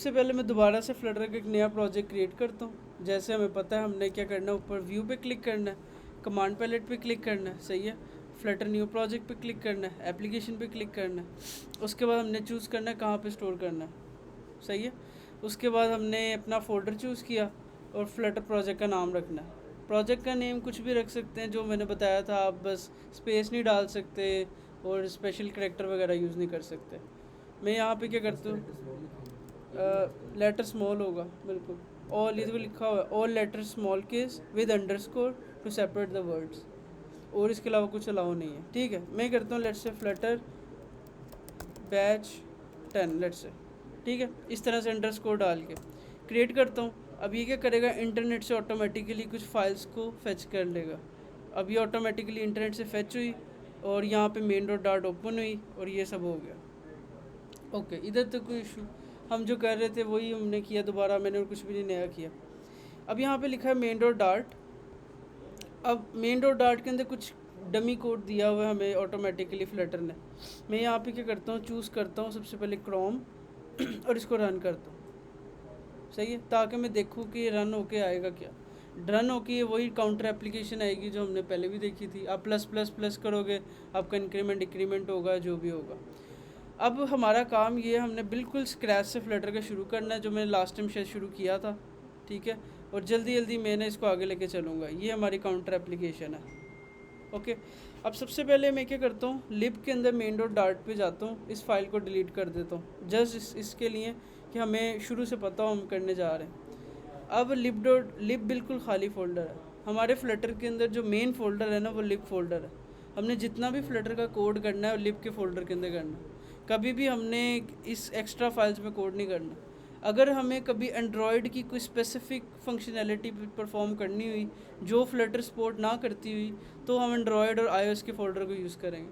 सबसे पहले मैं दोबारा से फ्लटर का एक नया प्रोजेक्ट क्रिएट करता हूँ। जैसे हमें पता है हमने क्या करना है, ऊपर व्यू पे क्लिक करना है, कमांड पैलेट पे क्लिक करना है, सही है। फ्लटर न्यू प्रोजेक्ट पे क्लिक करना है, एप्लीकेशन पे क्लिक करना है। उसके बाद हमने चूज़ करना है कहाँ पे स्टोर करना है, सही है। उसके बाद हमने अपना फ़ोल्डर चूज़ किया और फ्लटर प्रोजेक्ट का नाम रखना है। प्रोजेक्ट का नेम कुछ भी रख सकते हैं, जो मैंने बताया था, आप बस स्पेस नहीं डाल सकते और स्पेशल करैक्टर वगैरह यूज़ नहीं कर सकते। मैं यहाँ पे क्या करता हूँ, लेटर स्मॉल होगा बिल्कुल। ऑल ये तो लिखा हुआ है, all letter small case with underscore to separate the words, और इसके अलावा कुछ अलाउ नहीं है, ठीक है। मैं करता हूँ let's say Flutter batch 10 let's say, ठीक है। इस तरह से अंडरस्कोर डाल के क्रिएट करता हूँ। अब ये क्या करेगा, इंटरनेट से ऑटोमेटिकली कुछ फाइल्स को फेच कर लेगा। अब ये ऑटोमेटिकली इंटरनेट से फेच हुई और यहाँ पे मेन डॉट डाट ओपन हुई और ये सब हो गया। ओके, इधर तो कोई इशू, हम जो कर रहे थे वही हमने किया दोबारा, मैंने और कुछ भी नहीं नया किया। अब यहाँ पे लिखा है मेन डॉट डाट। अब मेन डॉट डाट के अंदर कुछ डमी कोड दिया हुआ है हमें ऑटोमेटिकली फ्लटर ने। मैं यहाँ पे क्या करता हूँ, चूज़ करता हूँ सबसे पहले क्रोम और इसको रन करता हूँ, सही है, ताकि मैं देखूँ कि रन होके आएगा क्या। रन होके वही काउंटर एप्लीकेशन आएगी जो हमने पहले भी देखी थी। आप प्लस प्लस प्लस करोगे, आपका इंक्रीमेंट इंक्रीमेंट होगा, जो भी होगा। अब हमारा काम ये है, हमने बिल्कुल स्क्रैच से फ्लटर का शुरू करना है, जो मैंने लास्ट टाइम शायद शुरू किया था, ठीक है। और जल्दी जल्दी मैंने इसको आगे लेके चलूँगा। ये हमारी काउंटर एप्लीकेशन है, ओके। अब सबसे पहले मैं क्या करता हूँ, लिब के अंदर मेन डॉट डार्ट पे जाता हूँ, इस फाइल को डिलीट कर देता हूँ, जस्ट इसके लिए कि हमें शुरू से पता हो हम करने जा रहे हैं। अब लिब बिल्कुल खाली फोल्डर है। हमारे फ्लटर के अंदर जो मेन फोल्डर है ना, वो लिब फोल्डर है। हमने जितना भी फ्लटर का कोड करना है वो लिब के फोल्डर के अंदर करना है। कभी भी हमने इस एक्स्ट्रा फाइल्स में कोड नहीं करना। अगर हमें कभी एंड्रॉयड की कोई स्पेसिफिक फंक्शनैलिटी परफॉर्म करनी हुई जो फ्लटर सपोर्ट ना करती हुई, तो हम एंड्रॉयड और आईओएस के फोल्डर को यूज़ करेंगे।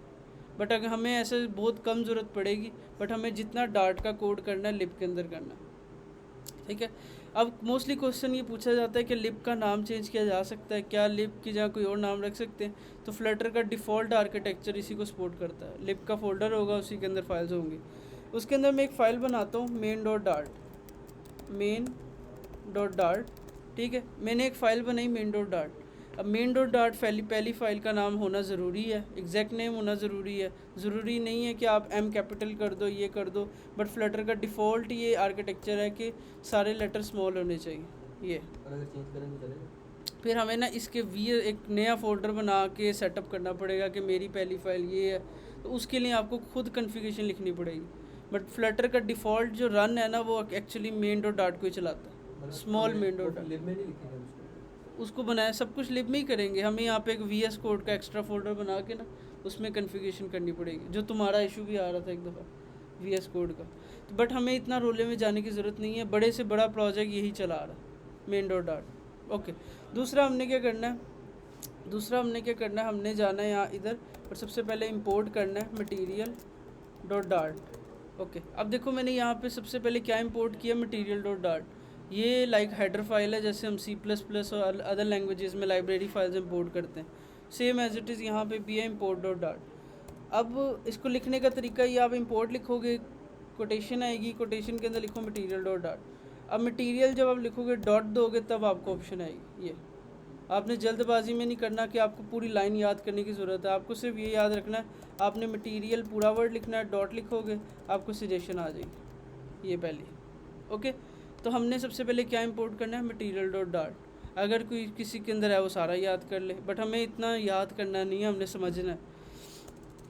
बट अगर हमें ऐसे बहुत कम ज़रूरत पड़ेगी, बट हमें जितना डार्ट का कोड करना है लिब के अंदर करना है, ठीक है। अब मोस्टली क्वेश्चन ये पूछा जाता है कि लिब का नाम चेंज किया जा सकता है क्या, लिब की जगह कोई और नाम रख सकते हैं। तो फ्लटर का डिफ़ॉल्ट आर्किटेक्चर इसी को सपोर्ट करता है। लिब का फोल्डर होगा, उसी के अंदर फाइल्स होंगी। उसके अंदर मैं एक फ़ाइल बनाता हूँ मेन डॉट डार्ट, ठीक है। मैंने एक फ़ाइल बनाई मेन डॉट डार्ट। अब मेन डॉट डार्ट पहली फ़ाइल का नाम होना ज़रूरी है, एग्जैक्ट नेम होना ज़रूरी है। ज़रूरी नहीं है कि आप एम कैपिटल कर दो, ये कर दो, बट फ्लटर का डिफ़ॉल्ट ये आर्किटेक्चर है कि सारे लेटर स्मॉल होने चाहिए। ये अगर चेंज करें तो चलेगा। फिर हमें ना इसके एक नया फ़ोल्डर बना के सेटअप करना पड़ेगा कि मेरी पहली फ़ाइल ये है, तो उसके लिए आपको खुद कन्फिगरेशन लिखनी पड़ेगी। बट फ्लटर का डिफ़ॉल्ट जो रन है ना, वो एक्चुअली मेन डॉट डाट को ही चलाता है, स्मॉल मेन डॉट डाट। लिब में नहीं लिखेगा उसको बनाया सब कुछ लिब में ही करेंगे। हमें यहाँ पे एक VS कोड का एक्स्ट्रा फोल्डर बना के ना उसमें कन्फिगरेशन करनी पड़ेगी, जो तुम्हारा इशू भी आ रहा था एक दफ़ा VS कोड का। तो बट हमें इतना रोले में जाने की ज़रूरत नहीं है, बड़े से बड़ा प्रोजेक्ट यही चला रहा है मेन डॉट डाट, ओके। दूसरा हमने क्या करना है, हमने जाना है यहाँ इधर और सबसे पहले इंपोर्ट करना है मटीरियल डॉट डार्ट, ओके। अब देखो मैंने यहाँ पे सबसे पहले क्या इंपोर्ट किया, मटीरियल डॉट डार्ट। ये लाइक हेडर फाइल है, जैसे हम C++ और अदर लैंग्वेजेस में लाइब्रेरी फाइल्स इंपोर्ट करते हैं, सेम एज इट इज़ यहाँ पे भी है इंपोर्ट डॉट डार्ट। अब इसको लिखने का तरीका ये, आप इंपोर्ट लिखोगे, कोटेशन आएगी, कोटेशन के अंदर लिखो मटीरियल डॉट डार्ट। अब मटीरियल जब आप लिखोगे डॉट दोगे तब आपको ऑप्शन आएगी। ये आपने जल्दबाजी में नहीं करना कि आपको पूरी लाइन याद करने की ज़रूरत है। आपको सिर्फ ये याद रखना है, आपने मटीरियल पूरा वर्ड लिखना है, डॉट लिखोगे आपको सजेशन आ जाएगी, ये पहली, ओके। तो हमने सबसे पहले क्या इंपोर्ट करना है, मटीरियल डॉट डार्ट। अगर कोई किसी के अंदर है वो सारा याद कर ले, बट हमें इतना याद करना नहीं है, हमने समझना है।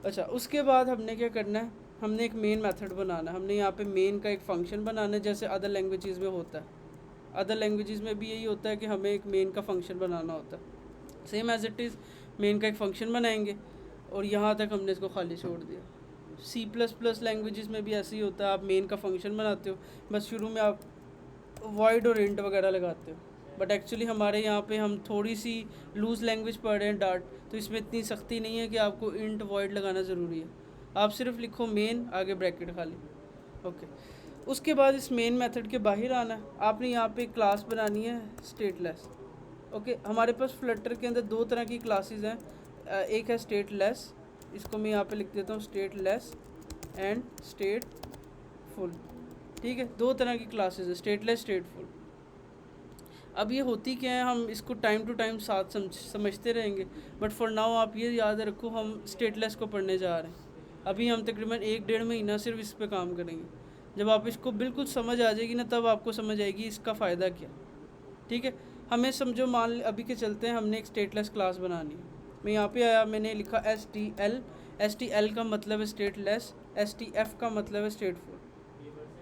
अच्छा, उसके बाद हमने क्या करना है, हमने एक मेन मेथड बनाना है। हमने यहाँ पे मेन का एक फंक्शन बनाना है, जैसे अदर लैंग्वेजेस में होता है। अदर लैंग्वेजेस में भी यही होता है कि हमें एक मेन का फंक्शन बनाना होता है, same as it is main का एक फ़ंक्शन बनाएंगे और यहाँ तक हमने इसको खाली छोड़ दिया। C++ लैंग्वेजेस में भी ऐसे ही होता है, आप मेन का फंक्शन बनाते हो, बस शुरू में आप वॉइड और इंट वगैरह लगाते हो। बट एक्चुअली हमारे यहाँ पे हम थोड़ी सी लूज़ लैंग्वेज पढ़ रहे हैं डार्ट, तो इसमें इतनी सख्ती नहीं है कि आपको इंट वॉइड लगाना ज़रूरी है। आप सिर्फ लिखो मेन, आगे ब्रैकेट खाली, ओके। उसके बाद इस मेन मेथड के बाहर आना है। आपने यहाँ पे क्लास बनानी है स्टेटलेस, ओके। हमारे पास फ्लटर के अंदर दो तरह की क्लासेस हैं, एक है स्टेटलेस, इसको मैं यहाँ पे लिख देता हूँ स्टेटलेस एंड स्टेटफुल, ठीक है, दो तरह की क्लासेस है, स्टेटलेस, स्टेटफुल। अब ये होती क्या है, हम इसको टाइम टू टाइम साथ समझते रहेंगे, बट फॉर नाउ आप ये याद रखो हम स्टेटलेस को पढ़ने जा रहे हैं। अभी हम तकरीबन 1-1.5 महीना सिर्फ इस पे काम करेंगे। जब आप इसको बिल्कुल समझ आ जाएगी ना, तब आपको समझ आएगी इसका फ़ायदा क्या। ठीक है, हमें समझो, मान अभी के चलते हैं, हमने एक स्टेटलेस क्लास बनानी है। मैं यहाँ पे आया, मैंने लिखा STL। STL का मतलब है स्टेटलेस, STF का मतलब है स्टेटफुल।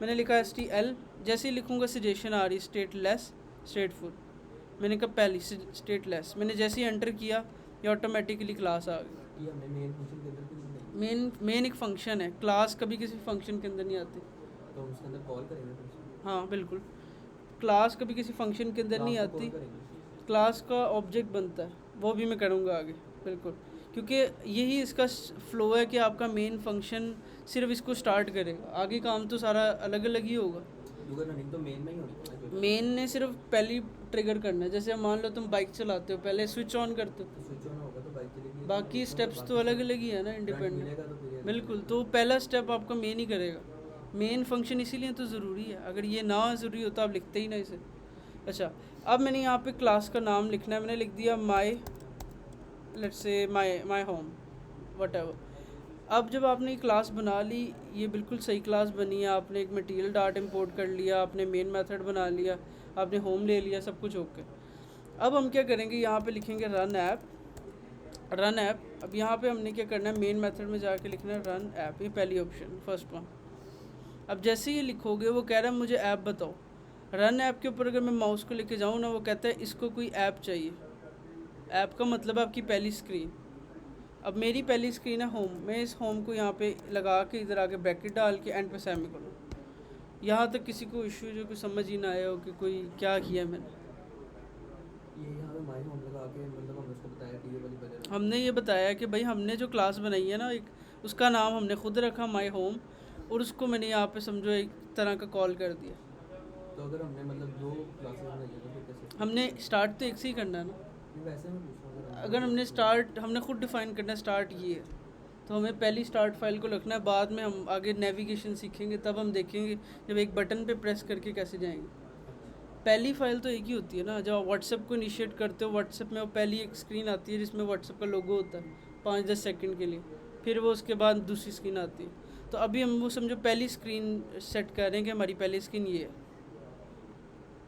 मैंने लिखा STL, जैसे ही लिखूँगा सजेशन आ रही स्टेटलेस, स्टेटफुल। मैंने कहा पहली स्टेटलेस, मैंने जैसे ही एंटर किया ये ऑटोमेटिकली क्लास आ गई। ये हमने मेन फंक्शन के अंदर क्यों नहीं? मेन एक फंक्शन है, क्लास कभी किसी फंक्शन के अंदर नहीं आती। तो हम उसके अंदर कॉल करेंगे फंक्शन? हाँ बिल्कुल, क्लास कभी किसी फंक्शन के अंदर नहीं आती, क्लास का ऑब्जेक्ट बनता है, वो भी मैं करूँगा आगे बिल्कुल, क्योंकि यही इसका फ्लो है कि आपका मेन फंक्शन सिर्फ इसको स्टार्ट करेगा, आगे काम तो सारा अलग अलग ही होगा। रनिंग तो मेन में ही होनी। मेन ने सिर्फ पहली ट्रिगर करना है। जैसे मान लो तुम बाइक चलाते हो, पहले स्विच ऑन करते हो, तो स्विच ऑन होगा तो बाइक चलेगी, बाकी स्टेप्स तो अलग अलग ही है ना, इंडिपेंडेंट। बिल्कुल, तो पहला स्टेप आपका मेन ही करेगा। मेन फंक्शन इसीलिए तो ज़रूरी है, अगर ये ना ज़रूरी होता आप लिखते ही ना इसे। अच्छा, अब मैंने यहाँ पे क्लास का नाम लिखना है, मैंने लिख दिया माई, let's say my home, whatever. अब जब आपने क्लास बना ली, ये बिल्कुल सही क्लास बनी है, आपने एक मटीरियल डाट इंपोर्ट कर लिया, आपने मेन मेथड बना लिया, आपने होम ले लिया, सब कुछ ओके। अब हम क्या करेंगे, यहाँ पे लिखेंगे रन ऐप। अब यहाँ पे हमने क्या करना है, मेन मेथड में जाके लिखना है रन ऐप, ये पहली ऑप्शन, फर्स्ट वन। अब जैसे ये लिखोगे वो कह रहा है मुझे ऐप बताओ। रन ऐप के ऊपर अगर मैं माउस को लेके जाऊँ ना, वो कहता है इसको कोई ऐप चाहिए। ऐप का मतलब है आपकी पहली स्क्रीन। अब मेरी पहली स्क्रीन है होम, मैं इस होम को यहाँ पे लगा के इधर आके ब्रैकेट डाल के एंड पे सेमीकोलन। यहाँ तक किसी को इशू जो कुछ समझ ही ना आया हो कि कोई क्या किया मैंने। ये यहाँ पे माई होम लगा के, मतलब हमने उसको बताया कि ये वाली बदल, हमने ये बताया कि भाई हमने जो क्लास बनाई है ना, एक उसका नाम हमने खुद रखा माई होम, और उसको मैंने यहाँ पे समझो एक तरह का कॉल कर दिया। तो अगर हमने मतलब दो क्लासेस बनाई है तो फिर कैसे? हमने स्टार्ट तो एक से ही करना है ना। वैसे मैं पूछ रहा हूँ, अगर हमने स्टार्ट, हमने खुद डिफाइन करना है स्टार्ट ये है, तो हमें पहली स्टार्ट फाइल को लिखना है। बाद में हम आगे नेविगेशन सीखेंगे, तब हम देखेंगे जब एक बटन पे प्रेस करके कैसे जाएंगे। पहली फाइल तो एक ही होती है ना, जब आप व्हाट्सएप को इनिशिएट करते हो, व्हाट्सएप में वो पहली एक स्क्रीन आती है जिसमें व्हाट्सएप का लोगो होता है 5-10 सेकंड के लिए, फिर वो उसके बाद दूसरी स्क्रीन आती है। तो अभी हम वो समझो पहली स्क्रीन सेट कर रहे हैं कि हमारी पहली स्क्रीन ये है।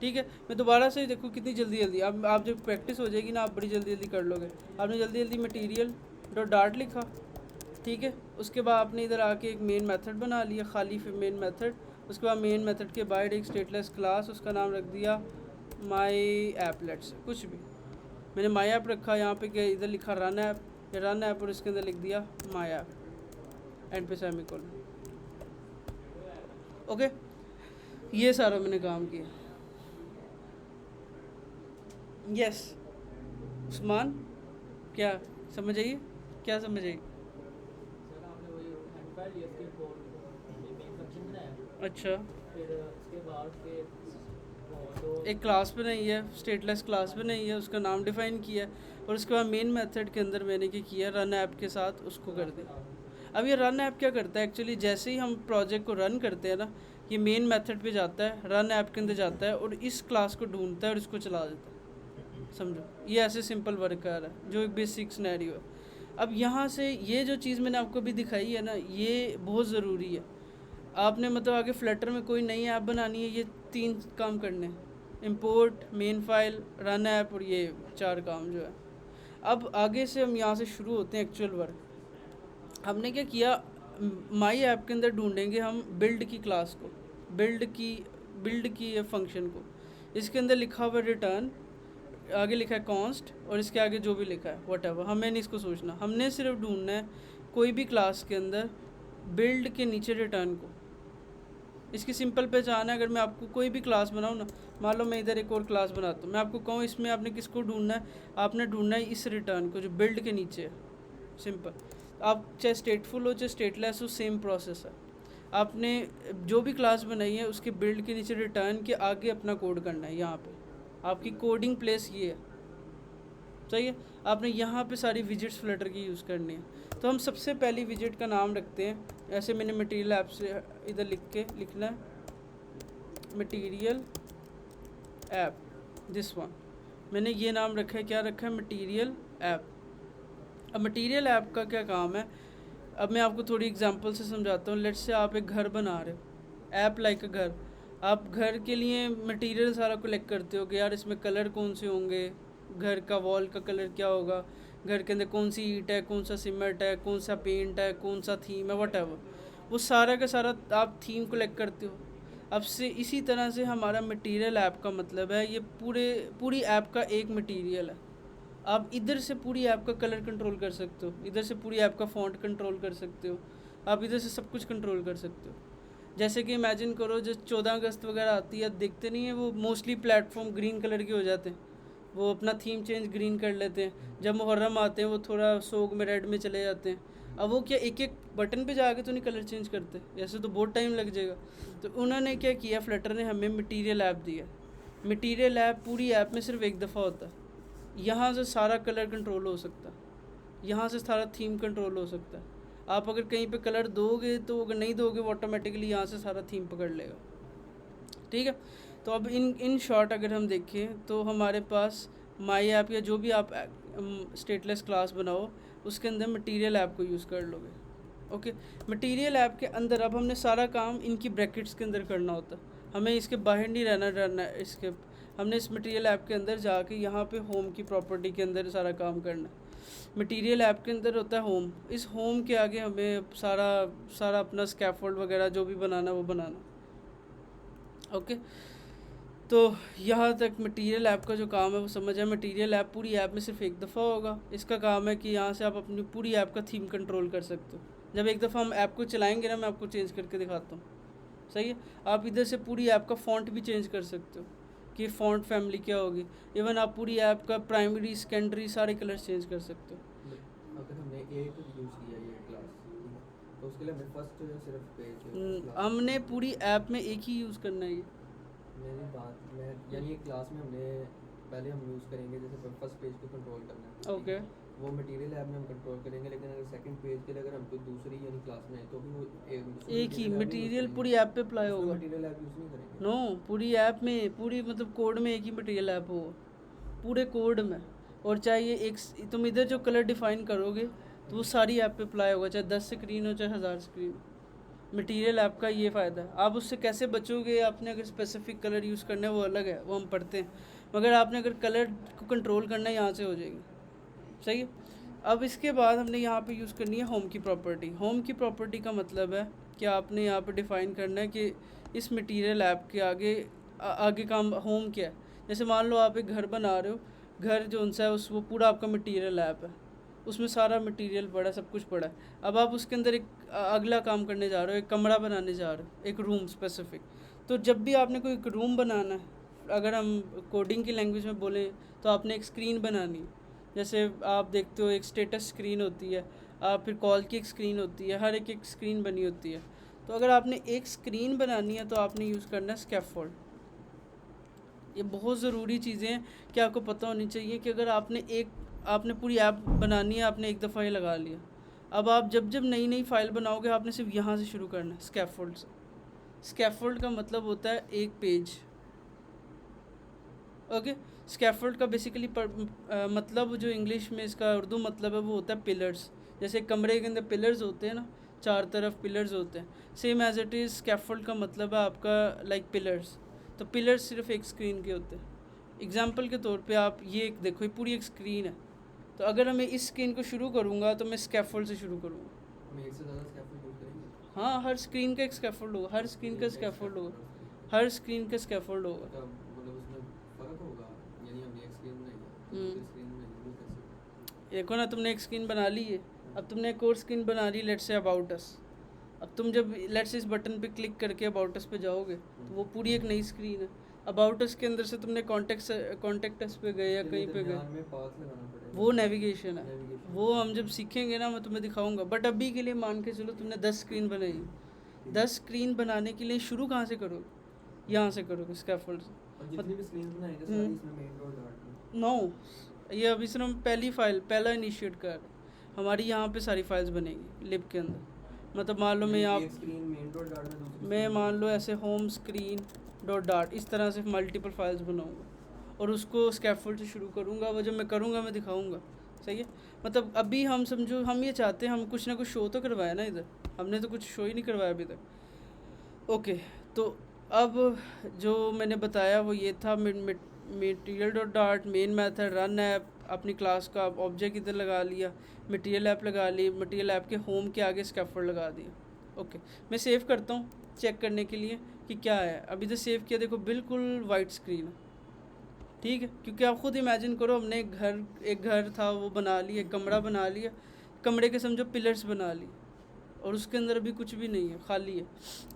ठीक है, मैं दोबारा से देखो कितनी जल्दी अब आप जब प्रैक्टिस हो जाएगी ना, आप बड़ी जल्दी कर लोगे। आपने जल्दी मटीरियल डॉट डार्ट लिखा, ठीक है, उसके बाद आपने इधर आके एक मेन मेथड बना लिया, खाली फिर मेन मेथड। उसके बाद मेन मेथड के बाहर एक स्टेटलेस क्लास, उसका नाम रख दिया माई ऐपलेट्स, कुछ भी मैंने माई ऐप रखा। यहाँ पे क्या इधर लिखा रन ऐप, और इसके अंदर लिख दिया माई ऐप एंड पे सेमीकोलन। ओके, ये सारा मैंने काम किया। यस उस्मान, क्या समझ आइए, क्या समझ आई? सर आपने वही हैंड फाइल लिया, उसके कोड ये मेन फंक्शन बनाया, अच्छा, फिर उसके बाद फिर तो एक क्लास बनाई है, स्टेटलेस क्लास बनाई है, उसका नाम डिफाइन किया है, और उसके बाद मेन मेथड के अंदर मैंने क्या किया, रन ऐप के साथ उसको कर दिया। अब ये रन ऐप क्या करता है एक्चुअली, जैसे ही हम प्रोजेक्ट को रन करते हैं ना, ये मेन मेथड पे जाता है, रन ऐप के अंदर जाता है और इस क्लास को ढूंढता है और इसको चला देता है। समझो, ये ऐसे सिंपल वर्क कर रहा है, जो एक बेसिक सिनेरियो है। अब यहाँ से ये जो चीज़ मैंने आपको अभी दिखाई है ना, ये बहुत ज़रूरी है। आपने मतलब आगे फ्लटर में कोई नई ऐप बनानी है, ये 3 काम करने हैं, import, main file, run app, और ये 4 काम जो है। अब आगे से हम यहाँ से शुरू होते हैं एक्चुअल वर्क। हमने क्या किया, माई ऐप के अंदर ढूंढेंगे हम बिल्ड की क्लास को, बिल्ड की फंक्शन को। इसके अंदर लिखा हुआ रिटर्न, आगे लिखा है कॉन्स्ट, और इसके आगे जो भी लिखा है व्हाटएवर, हमें नहीं इसको सोचना, हमने सिर्फ ढूंढना है कोई भी क्लास के अंदर बिल्ड के नीचे रिटर्न को। इसकी सिंपल पहचान है, अगर मैं आपको कोई भी क्लास बनाऊँ ना, मान लो मैं इधर एक और क्लास बनाता हूँ, मैं आपको कहूँ इसमें आपने किसको ढूंढना है, आपने ढूंढना है इस रिटर्न को जो बिल्ड के नीचे है। सिंपल, आप चाहे स्टेटफुल हो चाहे स्टेटलेस हो, सेम प्रोसेस है। आपने जो भी क्लास बनाई है उसके बिल्ड के नीचे रिटर्न के आगे अपना कोड करना है। यहाँ पे आपकी कोडिंग प्लेस ये है, सही है। आपने यहाँ पे सारी विजिट्स फ्लटर की यूज़ करनी है। तो हम सबसे पहली विजिट का नाम रखते हैं, ऐसे मैंने मटेरियल ऐप से इधर लिखना है मटीरियल ऐप, दिस वन मैंने ये नाम रखा है, क्या रखा है, मटीरियल ऐप। अब मटीरियल ऐप का क्या काम है, अब मैं आपको थोड़ी एग्जांपल से समझाता हूँ। लेट्स से आप एक घर बना रहे हो, ऐप लाइक अ घर। आप घर के लिए मटेरियल सारा कलेक्ट करते हो कि यार इसमें कलर कौन से होंगे, घर का वॉल का कलर क्या होगा, घर के अंदर कौन सी ईंट है, कौन सा सीमेंट है, कौन सा पेंट है, कौन सा थीम है, व्हाटएवर, वो सारा का सारा आप थीम कलेक्ट करते हो। अब से इसी तरह से हमारा मटेरियल ऐप का मतलब है, ये पूरी ऐप का एक मटेरियल है। आप इधर से पूरी ऐप का कलर कंट्रोल कर सकते हो, इधर से पूरी ऐप का फ़ॉन्ट कंट्रोल कर सकते हो, आप इधर से सब कुछ कंट्रोल कर सकते हो। जैसे कि इमेजिन करो जो 14 अगस्त वगैरह आती है, देखते नहीं है वो मोस्टली प्लेटफॉर्म ग्रीन कलर के हो जाते हैं, वो अपना थीम चेंज ग्रीन कर लेते हैं। जब मुहर्रम आते हैं वो थोड़ा सोग में रेड में चले जाते हैं। अब वो क्या एक एक बटन पे जाके तो नहीं कलर चेंज करते, ऐसे तो बहुत टाइम लग जाएगा। तो उन्होंने क्या किया, फ्लटर ने हमें मटीरियल ऐप दिया। मटीरियल ऐप पूरी ऐप में सिर्फ एक दफ़ा होता है, यहाँ से सारा कलर कंट्रोल हो सकता है, यहाँ से सारा थीम कंट्रोल हो सकता है। आप अगर कहीं पे कलर दोगे तो अगर नहीं दोगे वो ऑटोमेटिकली यहाँ से सारा थीम पकड़ लेगा, ठीक है। तो अब इन शॉर्ट अगर हम देखें तो हमारे पास माई ऐप या जो भी आप स्टेटलेस क्लास बनाओ उसके अंदर मटेरियल ऐप को यूज़ कर लोगे। ओके, मटेरियल ऐप के अंदर अब हमने सारा काम इनकी ब्रैकेट्स के अंदर करना होता है, हमें इसके बाहर नहीं रहना इसके। हमने इस मटेरियल ऐप के अंदर जाके यहाँ पे होम की प्रॉपर्टी के अंदर सारा काम करना है। मटेरियल ऐप के अंदर होता है होम, इस होम के आगे हमें सारा अपना स्कैफोल्ड वगैरह जो भी बनाना वो बनाना। ओके, तो यहाँ तक मटेरियल ऐप का जो काम है वो समझ है। मटेरियल ऐप पूरी ऐप में सिर्फ एक दफ़ा होगा, इसका काम है कि यहाँ से आप अपनी पूरी ऐप का थीम कंट्रोल कर सकते हो। जब एक दफ़ा हम ऐप को चलाएंगे ना, मैं आपको चेंज करके दिखाता हूँ, सही है। आप इधर से पूरी ऐप का फ़ॉन्ट भी चेंज कर सकते हो कि फ़ॉन्ट फैमिली क्या होगी। इवन आप पूरी ऐप का प्राइमरी सेकेंडरी सारे कलर्स चेंज कर सकते हो। अगर हमने एक यूज़ किया ये क्लास तो उसके लिए हमें फर्स्ट सिर्फ पेज हमने पूरी ऐप में एक ही यूज़ करना है ये। मेरी बात में यानी एक क्लास में हमने पहले हम यूज़ करेंगे जैसे फर्स्ट पेज को कंट्रोल करना है, ओके, वो मटेरियल ऐप में हम कंट्रोल करेंगे। लेकिन अगर सेकंड पेज के लिए अगर हम कोई दूसरी यानी क्लास में है तो भी वो एक ही मटेरियल पूरी ऐप पे अप्लाई होगा। मटेरियल ऐप यूज़ नहीं करेंगे। नो, पूरी ऐप में पूरी मतलब कोड में एक ही मटेरियल ऐप हो, पूरे कोड में। और चाहे ये एक तुम इधर जो कलर डिफाइन करोगे तो वो सारी ऐप पे अप्लाई होगा, चाहे 10 स्क्रीन हो चाहे 1000 स्क्रीन। मटेरियल ऐप का ये फ़ायदा है। आप उससे कैसे बचोगे, आपने अगर स्पेसिफिक कलर यूज़ करना है वो अलग है, वो हम पढ़ते हैं। मगर आपने अगर कलर को कंट्रोल करना है यहाँ से हो जाएगी, सही है। अब इसके बाद हमने यहाँ पे यूज़ करनी है होम की प्रॉपर्टी। होम की प्रॉपर्टी का मतलब है कि आपने यहाँ पे डिफ़ाइन करना है कि इस मटेरियल ऐप के आगे काम होम क्या है। जैसे मान लो आप एक घर बना रहे हो, घर जो उनसा है वो पूरा आपका मटेरियल ऐप है, उसमें सारा मटेरियल पड़ा है, सब कुछ पड़ा है। अब आप उसके अंदर एक अगला काम करने जा रहे हो, एक कमरा बनाने जा रहे हो, एक रूम स्पेसिफिक। तो जब भी आपने कोई एक रूम बनाना है, अगर हम कोडिंग की लैंग्वेज में बोलें तो आपने एक स्क्रीन बनानी है। जैसे आप देखते हो एक स्टेटस स्क्रीन होती है, फिर कॉल की एक स्क्रीन होती है, हर एक स्क्रीन बनी होती है। तो अगर आपने एक स्क्रीन बनानी है तो आपने यूज़ करना है स्कैफोल्ड। ये बहुत ज़रूरी चीज़ें हैं कि आपको पता होनी चाहिए कि अगर आपने पूरी ऐप बनानी है, आपने एक दफ़ा ही लगा लिया। अब आप जब नई नई फाइल बनाओगे आपने सिर्फ यहाँ से शुरू करना है, स्कैफोल्ड से। स्कैफोल्ड का मतलब होता है एक पेज। ओके, स्कैफोल्ड का बेसिकली मतलब जो इंग्लिश में इसका उर्दू मतलब है वो होता है पिलर्स। जैसे कमरे के अंदर पिलर्स होते हैं ना, चार तरफ पिलर्स होते हैं, same as it is scaffold का मतलब है आपका लाइक पिलर्स। तो पिलर्स सिर्फ एक स्क्रीन के होते हैं। एग्जांपल के तौर पे आप ये एक देखो, ये पूरी एक स्क्रीन है। तो अगर मैं इस स्क्रीन को शुरू करूँगा तो मैं स्कैफोल्ड से शुरू करूँगा। हम एक से ज़्यादा स्कैफोल्ड यूज़ करेंगे। हाँ, हर स्क्रीन का एक स्कैफोल्ड होगा, हर स्क्रीन का स्कैफोल्ड होगा, हर स्क्रीन का स्कैफोल्ड होगा। मतलब उसमें फ़र्क होगा, यानी हमने एक स्क्रीन बनाई है दूसरी स्क्रीन में वो कैसे? देखो ना, तुमने एक स्क्रीन बना ली है, अब तुमने एक और स्क्रीन बना ली, लेट्स से अबाउट अस। अब तुम जब लेट्स इस बटन पे क्लिक करके अबाउट अस पे जाओगे तो वो पूरी एक नई स्क्रीन है। अबाउट अस के अंदर से तुमने कॉन्टेक्ट अस पे गए या कहीं पे गए, वो नेविगेशन है। वो हम जब सीखेंगे ना मैं तुम्हें दिखाऊंगा। बट अभी के लिए मान के चलो तुमने 10 स्क्रीन बनाई, 10 स्क्रीन बनाने के लिए शुरू कहाँ से करोगे? यहाँ से करोगे, स्कैफोल्ड से। और जितनी भी स्क्रीन बनाएंगे सारी इसमें मेन डॉट डार्ट में। नो, ये अभी सिर्फ हम पहला इनिशिएट कर रहे हैं। हमारी यहाँ पे सारी फाइल्स बनेगी लिब के अंदर। मतलब मान लो मैं यहाँ एक स्क्रीन मेन डॉट डार्ट में, दूसरी मैं मान लो ऐसे होम स्क्रीन डॉट डार्ट, इस तरह से मल्टीपल फाइल्स बनाऊँगा और उसको स्कैफोल्ड से शुरू करूँगा। वो जब मैं करूँगा मैं दिखाऊँगा। सही है। मतलब अभी हम समझो हम ये चाहते हैं हम कुछ ना कुछ शो तो करवाया ना, इधर हमने तो कुछ शो ही नहीं करवाया अभी तक। ओके, तो अब जो मैंने बताया वो ये था, material dot dart, main method, run app, अपनी क्लास का ऑब्जेक्ट इधर लगा लिया, मटेरियल ऐप लगा ली, मटेरियल ऐप के होम के आगे स्कैफोल्ड लगा दिया। ओके, मैं सेव करता हूँ चेक करने के लिए कि क्या है। अभी तो सेव किया, देखो बिल्कुल वाइट स्क्रीन है, ठीक है। क्योंकि आप खुद इमेजिन करो, हमने एक घर था वो बना लिया, एक कमरा बना लिया, कमरे के समझो पिलर्स बना लिए और उसके अंदर अभी कुछ भी नहीं है, खाली है।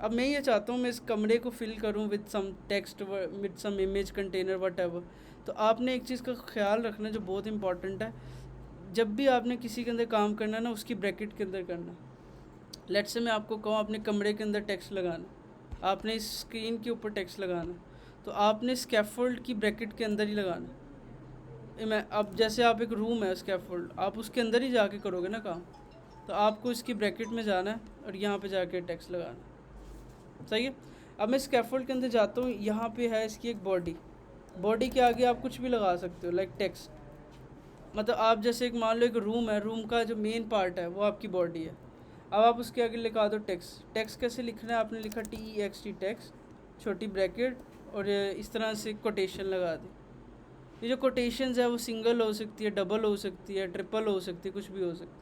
अब मैं ये चाहता हूँ मैं इस कमरे को फिल करूँ with some text, with some image container, whatever. तो आपने एक चीज़ का ख्याल रखना जो बहुत इंपॉर्टेंट है, जब भी आपने किसी के अंदर काम करना ना उसकी ब्रैकेट के अंदर करना। लेट्स से मैं आपको कहूँ आपने कमरे के अंदर टेक्स्ट लगाना, आपने इस स्क्रीन के ऊपर टेक्स्ट लगाना, तो आपने स्कैफोल्ड की ब्रैकेट के अंदर ही लगाना। मैं अब जैसे आप एक रूम है स्कैफोल्ड, आप उसके अंदर ही जाके करोगे ना काम, तो आपको इसकी ब्रैकेट में जाना है और यहाँ पे जाके टेक्स्ट लगाना। सही है। अब मैं स्कैफोल्ड के अंदर जाता हूँ, यहाँ पे है इसकी एक बॉडी के आगे आप कुछ भी लगा सकते हो, लाइक टेक्स्ट। मतलब आप जैसे एक मान लो एक रूम है, रूम का जो मेन पार्ट है वो आपकी बॉडी है। अब आप उसके आगे लिखा दो टेक्स्ट कैसे लिखना है, आपने लिखा TEXT टेक्स्ट, छोटी ब्रैकेट और इस तरह से कोटेशन लगा दी। ये जो कोटेशंस है वो सिंगल हो सकती है, डबल हो सकती है, ट्रिपल हो सकती है, कुछ भी हो सकती है,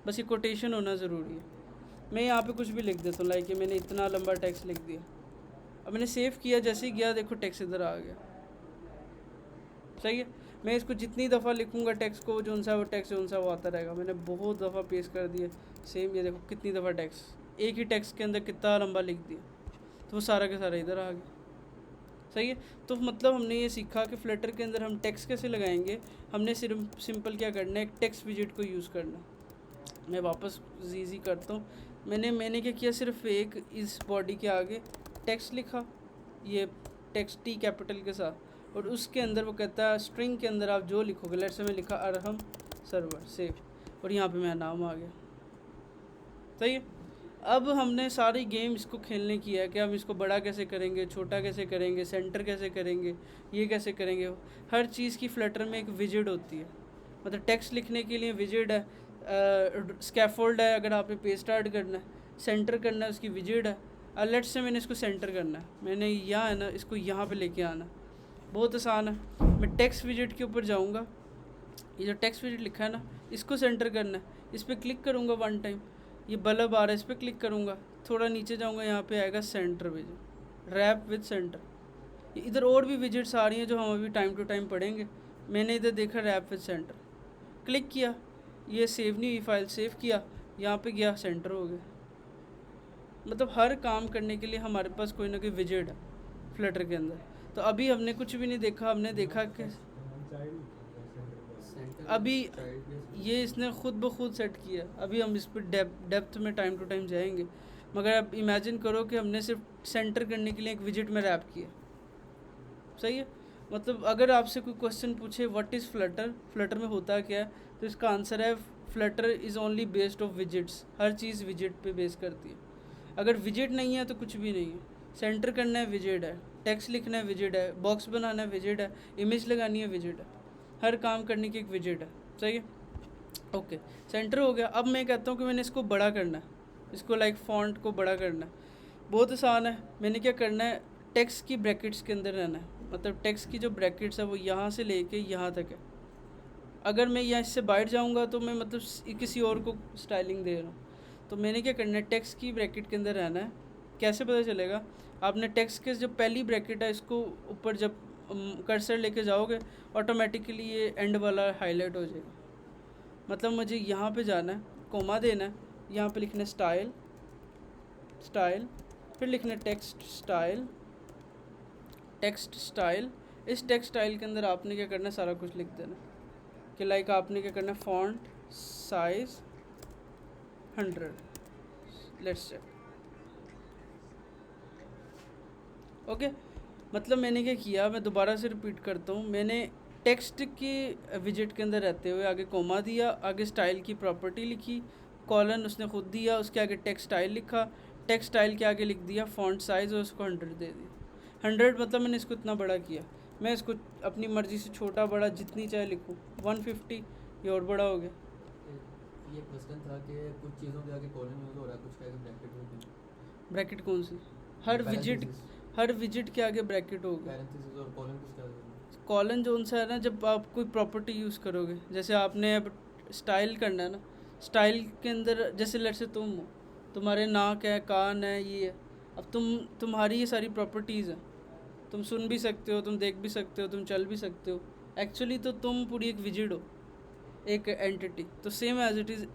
बस ये कोटेशन होना ज़रूरी है। मैं यहाँ पे कुछ भी लिख देता हूँ, लाइक मैंने इतना लंबा टेक्स्ट लिख दिया। अब मैंने सेव किया, जैसे ही गया देखो टेक्स्ट इधर आ गया। सही है। मैं इसको जितनी दफ़ा लिखूँगा टेक्स्ट को, जो सा वो टेक्स्ट जो सा वो आता रहेगा। मैंने बहुत दफ़ा पेस्ट कर दिया सेम, ये देखो कितनी दफ़ा टेक्स्ट, एक ही टेक्स्ट के अंदर कितना लंबा लिख दिया, तो वो सारा का सारा इधर आ गया। सही है। तो मतलब हमने ये सीखा कि फ्लटर के अंदर हम टेक्स्ट कैसे लगाएंगे। हमने सिर्फ सिंपल क्या करना है, एक टेक्स्ट विजिट को यूज़ करना। मैं वापस ईजी करता हूँ। मैंने क्या किया, सिर्फ एक इस बॉडी के आगे टेक्स्ट लिखा, ये टेक्स्ट T कैपिटल के साथ, और उसके अंदर वो कहता है स्ट्रिंग के अंदर आप जो लिखोगे, लेट्स से मैं लिखा अरहम सर्वर, सेव, और यहाँ पे मेरा नाम आ गया। सही है। अब हमने सारी गेम इसको खेलने की है कि हम इसको बड़ा कैसे करेंगे, छोटा कैसे करेंगे, सेंटर कैसे करेंगे, ये कैसे करेंगे। हर चीज़ की फ्लटर में एक विजिट होती है। मतलब टेक्स्ट लिखने के लिए विजिट है, स्कैफोल्ड है अगर आपने पेज स्टार्ट करना है, सेंटर करना है उसकी विजिट है। लेट्स से मैंने इसको सेंटर करना है, मैंने यहाँ है ना इसको यहाँ पे लेके आना, बहुत आसान है। मैं टेक्स्ट विजिट के ऊपर जाऊँगा, ये जो टेक्स्ट विजिट लिखा है ना इसको सेंटर करना है, इस पर क्लिक करूँगा वन टाइम, ये बल्ब आ रहा है इस पर क्लिक करूँगा, थोड़ा नीचे जाऊँगा यहाँ पे आएगा सेंटर विजिट, रैप विद सेंटर। इधर और भी विजिट्स आ रही हैं जो हम अभी टाइम टू टाइम पढ़ेंगे। मैंने इधर देखा रैप विद सेंटर, क्लिक किया, ये सेव नहीं हुई फाइल, सेव किया, यहाँ पे गया सेंटर हो गया। मतलब हर काम करने के लिए हमारे पास कोई ना कोई विजिट है फ्लटर के अंदर। तो अभी हमने कुछ भी नहीं देखा, हमने देखा कि अभी ये इसने खुद ब खुद सेट किया। अभी हम इस पर डेप्थ में टाइम टू टाइम जाएंगे, मगर अब इमेजिन करो कि हमने सिर्फ सेंटर करने के लिए एक विजिट में रैप किया। सही है। मतलब अगर आपसे कोई क्वेश्चन पूछे व्हाट इज़ फ्लटर, फ्लटर में होता क्या है, तो इसका आंसर है Flutter is only based of visits. Her cheese visit पे बेस करती है। अगर विजिट नहीं है तो कुछ भी नहीं है। सेंटर करना है विजिट है, टेक्स्ट लिखना है विजिट है, बॉक्स बनाना है विजिट है, इमेज लगानी है विजिट है, हर काम करने की एक विजिट है। सही है। ओके, सेंटर हो गया। अब मैं कहता हूँ कि मैंने इसको बड़ा करना है, इसको लाइक फॉन्ट को बड़ा करना है। बहुत आसान है। मैंने क्या करना है, टेक्स्ट की ब्रैकेट्स के अंदर रहना है। मतलब टेक्स्ट की जो ब्रैकेट्स है वो यहाँ से लेके यहाँ तक है। अगर मैं यहाँ इससे बाहर जाऊँगा तो मैं मतलब किसी और को स्टाइलिंग दे रहा हूँ। तो मैंने क्या करना है, टेक्स्ट की ब्रैकेट के अंदर रहना है। कैसे पता चलेगा, आपने टेक्स्ट के जो पहली ब्रैकेट है इसको ऊपर जब कर्सर लेके जाओगे ऑटोमेटिकली ये एंड वाला हाईलाइट हो जाएगा। मतलब मुझे यहाँ पे जाना है, कोमा देना है, यहाँ पे लिखना है स्टाइल, फिर लिखना है टेक्स्ट स्टाइल। इस टेक्स्ट स्टाइल के अंदर आपने क्या करना है, सारा कुछ लिख देना कि लाइक आपने क्या करना है, font size 100, let's check. Okay, मतलब मैंने क्या किया, मैं दोबारा से रिपीट करता हूँ। मैंने टेक्स्ट की विजिट के अंदर रहते हुए आगे कोमा दिया, आगे स्टाइल की प्रॉपर्टी लिखी, कॉलन उसने खुद दिया, उसके आगे टेक्स्ट स्टाइल लिखा, टेक्स्ट स्टाइल के आगे लिख दिया फॉन्ट साइज़ और उसको 100 दे दिया। 100 मतलब मैंने इसको इतना बड़ा किया, मैं इसको अपनी मर्ज़ी से छोटा बड़ा जितनी चाहे लिखूँ। 150 ये और बड़ा हो गया। ये क्वेश्चन था कि कुछ चीज़ों के आगे कॉलन यूज़ हो रहा है, कुछ के आगे ब्रैकेट में भी। ब्रैकेट कौन सी? हर विजिट के आगे ब्रैकेट होगा। पैरेंथेसिस और कॉलन किसके आगे होगा? कॉलन जो सा है ना, जब आप कोई प्रॉपर्टी यूज़ करोगे, जैसे आपने अब स्टाइल करना है ना, स्टाइल के अंदर जैसे लेट से तुम हो, तुम्हारे नाक है, कान है, ये है, अब तुम्हारी ये सारी प्रॉपर्टीज़ हैं, तुम सुन भी सकते हो, तुम देख भी सकते हो, तुम चल भी सकते हो। एक्चुअली तो तुम पूरी एक विजिट हो, एक एंटिटी। तो same as it is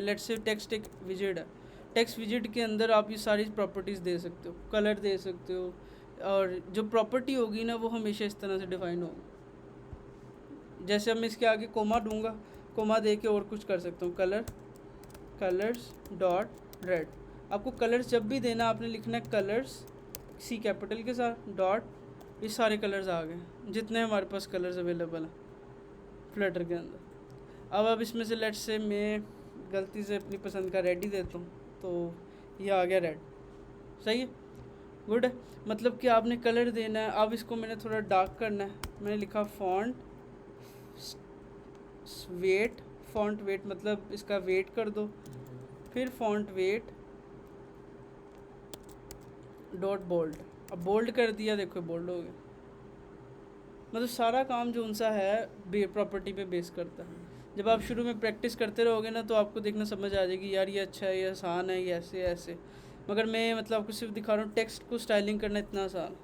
let's say text एक विजिट है। टेक्स्ट विजिट के अंदर आप ये सारी प्रॉपर्टीज़ दे सकते हो, कलर दे सकते हो, और जो प्रॉपर्टी होगी ना वो हमेशा इस तरह से डिफाइन होगी। जैसे अब मैं इसके आगे कोमा दूंगा, कोमा दे के और कुछ कर सकता हूँ, कलर्स डॉट रेड। आपको कलर्स जब भी देना आपने लिखना है कलर्स सी कैपिटल के साथ डॉट, ये सारे कलर्स आ गए जितने हमारे पास कलर्स अवेलेबल हैं फ्लटर के अंदर। अब इसमें से लेट्स से मैं गलती से अपनी पसंद का रेड ही देता हूँ, तो ये आ गया रेड। सही है, गुड है। मतलब कि आपने कलर देना है। अब इसको मैंने थोड़ा डार्क करना है, मैंने लिखा फॉन्ट वेट मतलब इसका वेट कर दो, फिर फॉन्ट वेट डॉट बोल्ड। अब बोल्ड कर दिया, देखो बोल्ड हो गया। मतलब सारा काम जो उनसा है प्रॉपर्टी पे बेस करता है। जब आप शुरू में प्रैक्टिस करते रहोगे ना, तो आपको देखना समझ आ जाएगी, यार ये अच्छा है, ये आसान है, ये ऐसे ऐसे। मगर मैं मतलब आपको सिर्फ दिखा रहा हूँ, टेक्स्ट को स्टाइलिंग करना इतना आसान।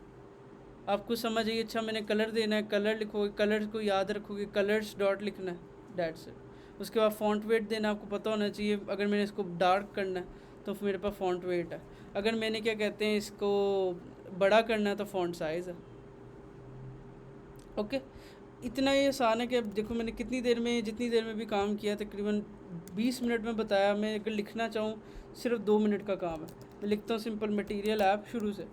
आपको समझ आइए, अच्छा मैंने कलर देना है, कलर लिखोगे, कलर को याद रखोगे, कलर्स डॉट लिखना है, डैट्स इट। उसके बाद फॉन्ट वेट देना, आपको पता होना चाहिए। अगर मैंने इसको डार्क करना है तो मेरे पास फॉन्ट वेट है, अगर मैंने क्या कहते हैं इसको बड़ा करना है तो फॉन्ट साइज़ है। ओके, इतना ही आसान है कि अब देखो मैंने जितनी देर में भी काम किया, तकरीबन 20 मिनट में बताया। मैं अगर लिखना चाहूँ सिर्फ 2 मिनट का काम है। मैं लिखता हूँ सिंपल मटेरियल ऐप, शुरू से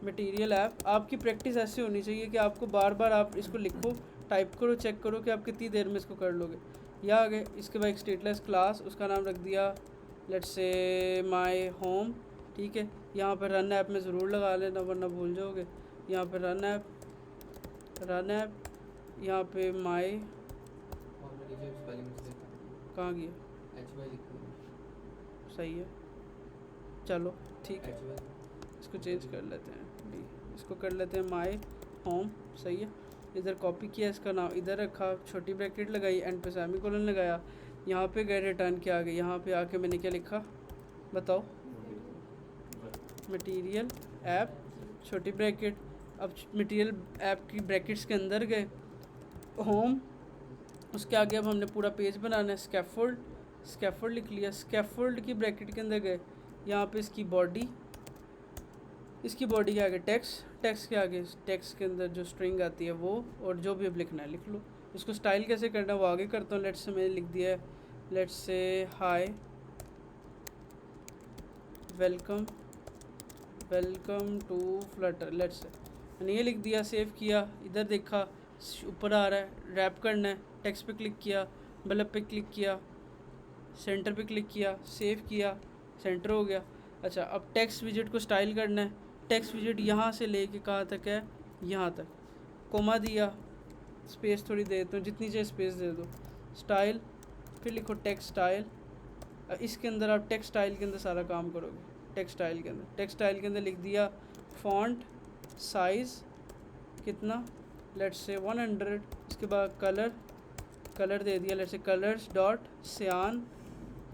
मटेरियल ऐप। आपकी प्रैक्टिस ऐसे होनी चाहिए कि आपको बार बार आप इसको लिखो, टाइप करो, चेक करो कि आप कितनी देर में इसको कर लोगे। या आगे इसके बाद एक स्टेटलेस क्लास, उसका नाम रख दिया लेट्स से माय होम, ठीक है। यहाँ पर रन ऐप में ज़रूर लगा लेना वरना भूल जाओगे। यहाँ पर रन ऐप, यहाँ पे माय कहाँ गया, सही है, चलो ठीक है, इसको चेंज कर लेते हैं भी, इसको कर लेते हैं माय होम। सही है, इधर कॉपी किया, इसका नाम इधर रखा, छोटी ब्रैकेट लगाई, एंड पे सेमीकोलन लगाया, यहाँ पे गए, रिटर्न के आगे यहाँ पे आके मैंने क्या लिखा बताओ, मटेरियल ऐप छोटी ब्रैकेट। अब मटेरियल ऐप की ब्रैकेट्स के अंदर गए, होम, उसके आगे अब हमने पूरा पेज बनाना है, स्कैफोल्ड लिख लिया, स्कैफोल्ड की ब्रैकेट के अंदर गए, यहाँ पे इसकी बॉडी के आगे टेक्स्ट के आगे टेक्स्ट के अंदर जो स्ट्रिंग आती है वो, और जो भी अब लिखना है लिख लो। उसको स्टाइल कैसे करना है वो आगे करता हूँ। लेट्स से मैंने लिख दिया है, let's say hi welcome to Flutter, let's say मैंने ये लिख दिया, सेव किया, इधर देखा ऊपर आ रहा है, रैप करना है, टेक्स्ट पे क्लिक किया, बल्ब पे क्लिक किया, सेंटर पे क्लिक किया, सेव किया, सेंटर हो गया। अच्छा, अब टेक्स्ट विजिट को स्टाइल करना है। टेक्स्ट विजिट यहाँ से लेके कहाँ तक है, यहाँ तक, कोमा दिया, स्पेस थोड़ी दे देता हूँ, जितनी चाहिए स्पेस दे दो, स्टाइल, फिर लिखो टेक्स्ट स्टाइल। इसके अंदर आप टेक्स्ट स्टाइल के अंदर सारा काम करोगे। टेक्स्ट स्टाइल के अंदर लिख दिया फॉन्ट साइज़ कितना, लेट्स से 100। इसके बाद कलर दे दिया, लेट्स से कलर्स डॉट सियान,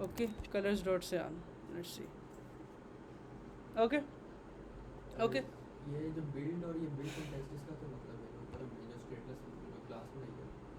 ओके, कलर्स डॉट सियान, लेट्स सी, ओके। ये जो बिल्ड और ये बिल्ड कॉन्टेक्स्ट, इसका क्या मतलब है? मतलब ये जो स्टेटलेस क्लास में है,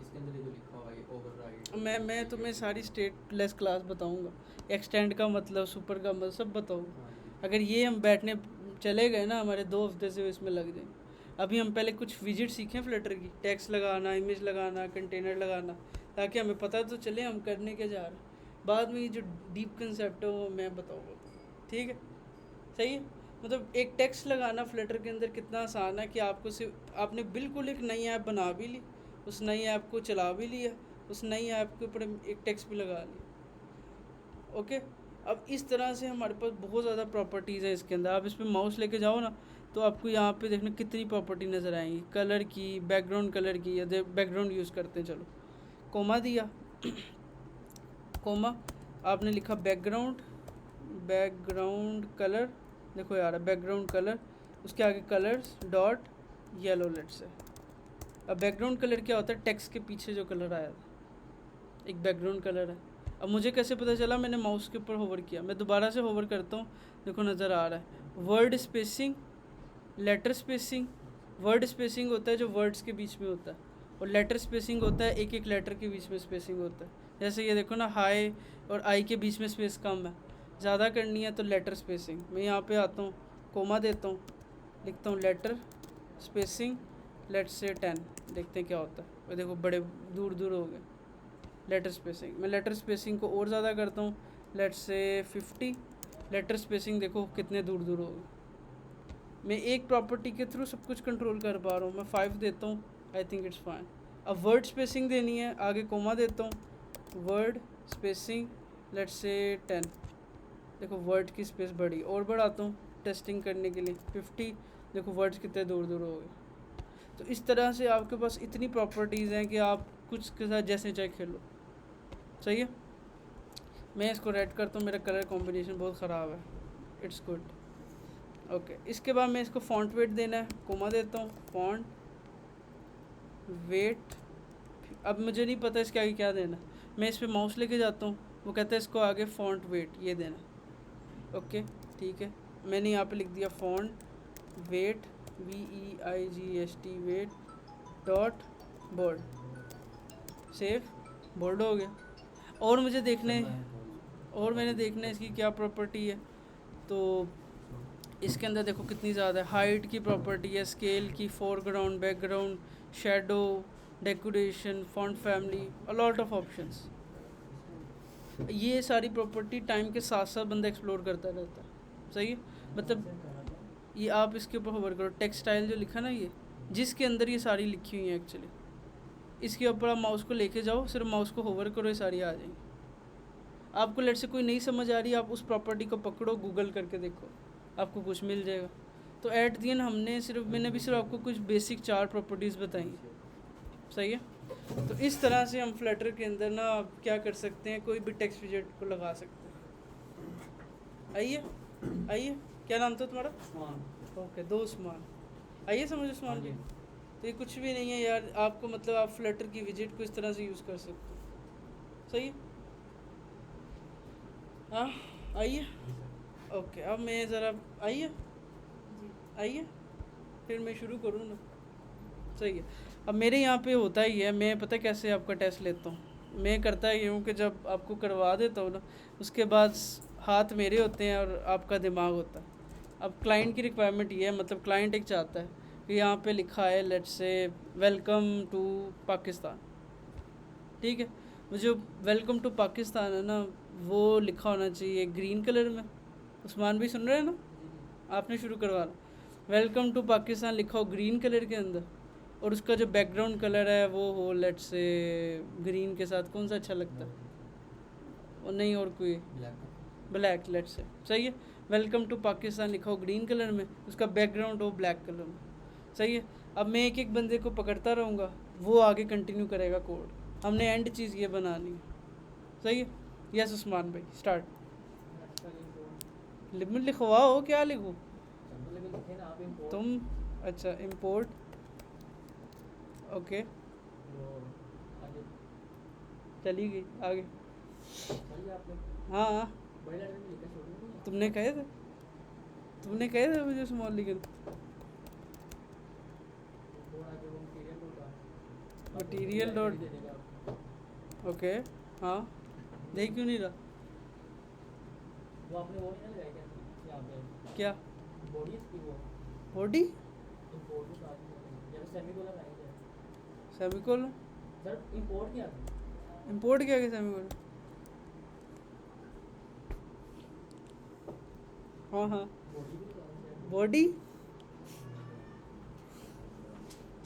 इसके अंदर ये जो लिखा हुआ है ओवरराइड, मैं तुम्हें सारी स्टेटलेस क्लास बताऊंगा, एक्सटेंड का मतलब, सुपर का मतलब सब बताऊंगा। अगर ये हम बैठने चले गए ना, हमारे 2 हफ्ते से इसमें लग जाएंगे। अभी हम पहले कुछ विजिट सीखें फ्लटर की, टेक्स्ट लगाना, इमेज लगाना, कंटेनर लगाना, ताकि हमें पता तो चले हम करने के जा रहे हैं। बाद में ये जो डीप कंसेप्ट है वो मैं बताऊँगा, ठीक है, सही है। मतलब एक टेक्स्ट लगाना फ्लटर के अंदर कितना आसान है कि आपको सिर्फ आपने बिल्कुल एक नई ऐप बना भी ली, उस नई ऐप को चला भी लिया, उस नई ऐप के ऊपर एक टेक्स्ट भी लगा लिया, ओके। अब इस तरह से हमारे पास बहुत ज़्यादा प्रॉपर्टीज़ है इसके अंदर। आप इस पर माउस लेके जाओ ना, तो आपको यहाँ पे देखना कितनी प्रॉपर्टी नज़र आएंगी, कलर की, बैकग्राउंड कलर की, या बैकग्राउंड यूज़ करते हैं। चलो कोमा दिया, कोमा आपने लिखा बैकग्राउंड, बैकग्राउंड कलर, देखो यार बैकग्राउंड कलर, उसके आगे colours dot yellow let's say. अब बैकग्राउंड कलर क्या होता है, टेक्स्ट के पीछे जो कलर आया था एक बैकग्राउंड कलर है। अब मुझे कैसे पता चला, मैंने माउस के ऊपर होवर किया, मैं दोबारा से होवर करता हूँ, देखो नज़र आ रहा है word spacing, letter spacing. Word spacing होता है जो वर्ड्स के बीच में होता है, और लेटर स्पेसिंग होता है एक एक लेटर के बीच में स्पेसिंग होता है। जैसे ये देखो ना, हाई और आई के बीच में स्पेस कम है, ज़्यादा करनी है तो लेटर स्पेसिंग। मैं यहाँ पे आता हूँ, कोमा देता हूँ, लिखता हूँ लेटर स्पेसिंग लेट्स से 10, देखते हैं क्या होता है। और देखो बड़े दूर दूर हो गए लेटर स्पेसिंग। मैं लेटर स्पेसिंग को और ज़्यादा करता हूँ, लेट्स से 50, लेटर स्पेसिंग देखो कितने दूर दूर हो गए। मैं एक प्रॉपर्टी के थ्रू सब कुछ कंट्रोल कर पा रहा हूँ। मैं 5 देता हूँ, आई थिंक इट्स फाइन। अब वर्ड स्पेसिंग देनी है, आगे कोमा देता हूँ, वर्ड स्पेसिंग लेट्स से 10, देखो वर्ड की स्पेस बढ़ी, और बढ़ाता हूँ टेस्टिंग करने के लिए 50, देखो वर्ड्स कितने दूर दूर हो गए। तो इस तरह से आपके पास इतनी प्रॉपर्टीज़ हैं कि आप कुछ के साथ जैसे चाहे खेलो। सही है, मैं इसको रेड करता हूँ, मेरा कलर कॉम्बिनेशन बहुत ख़राब है, इट्स गुड। ओके, इसके बाद मैं इसको फॉन्ट वेट देना है, कोमा देता हूँ, फॉन्ट वेट। अब मुझे नहीं पता इसके आगे क्या देना, मैं इस पर माउस लेके जाता हूँ, वो कहता है इसको आगे फॉन्ट वेट ये देना। ओके ठीक है, मैंने यहाँ पे लिख दिया font weight VEIGHT weight dot bold, save, bold हो गया। और मुझे देखने, और मैंने देखना है इसकी क्या प्रॉपर्टी है। तो इसके अंदर देखो कितनी ज़्यादा है, हाइट की प्रॉपर्टी है, स्केल की, foreground, background, shadow, decoration, font family, a lot of options. ये सारी प्रॉपर्टी टाइम के साथ साथ बंदा एक्सप्लोर करता रहता है। सही है, मतलब ये आप इसके ऊपर होवर करो, टेक्स्ट स्टाइल जो लिखा ना, ये जिसके अंदर ये सारी लिखी हुई हैं एक्चुअली, इसके ऊपर आप माउस को लेके जाओ, सिर्फ माउस को होवर करो, ये सारी आ जाएंगी। आपको लेट से कोई नहीं समझ आ रही, आप उस प्रॉपर्टी को पकड़ो, गूगल करके देखो, आपको कुछ मिल जाएगा। तो एट दी एंड मैंने भी सिर्फ आपको कुछ बेसिक 4 प्रॉपर्टीज़ बताई। सही है, तो इस तरह से हम फ्लटर के अंदर ना क्या कर सकते हैं, कोई भी टेक्स्ट विजेट को लगा सकते हैं। आइए आइए, क्या नाम था तुम्हारा? ओके, 2 उस्मान। आइए समझ उस्मान जी, तो ये कुछ भी नहीं है यार, आपको मतलब आप फ्लटर की विजेट को इस तरह से यूज़ कर सकते हो। सही है, हाँ आइए। ओके, अब मैं ज़रा आइए आइए, फिर मैं शुरू करूँ ना। सही है, अब मेरे यहाँ पे होता ही है, मैं पता कैसे आपका टेस्ट लेता हूँ, मैं करता ही हूँ कि जब आपको करवा देता हूँ ना, उसके बाद हाथ मेरे होते हैं और आपका दिमाग होता है। अब क्लाइंट की रिक्वायरमेंट ये है, मतलब क्लाइंट एक चाहता है कि यहाँ पे लिखा है लेट्स से वेलकम टू पाकिस्तान, ठीक है, मुझे वेलकम टू पाकिस्तान है ना, वो लिखा होना चाहिए ग्रीन कलर में। उस्मान भी सुन रहे हैं ना, आपने शुरू करवा वेलकम टू पाकिस्तान लिखा हो ग्रीन कलर के अंदर, और उसका जो बैकग्राउंड कलर है वो हो लेट्स से ग्रीन के साथ कौन सा अच्छा लगता है, और नहीं और कोई ब्लैक लेट्स से। सही है, वेलकम टू पाकिस्तान लिखा हो ग्रीन कलर में, उसका बैकग्राउंड हो ब्लैक कलर में। सही है, अब मैं एक एक बंदे को पकड़ता रहूँगा, वो आगे कंटिन्यू करेगा कोड, हमने एंड चीज़ ये बनानी है। सही है, यस उस्मान भाई स्टार्ट। लिखवाओ, क्या लिखूँ तुम? अच्छा इम्पोर्ट, ओके चली गई आगे। हाँ तुमने कहे थे मुझे स्मॉल लिखन। मटीरियल डॉट, ओके हाँ, देख क्यों नहीं रहा? वो आपने वो नहीं लगाया क्या यहाँ पे? क्या बॉडी इसकी वो बॉडी? इंपोर्ट के साथ में जब सेमीकोलन आएगा सेमीकोलन? सर इंपोर्ट क्या था? इंपोर्ट क्या है सेमीकोलन? हाँ हाँ बॉडी भी लगाया बॉडी,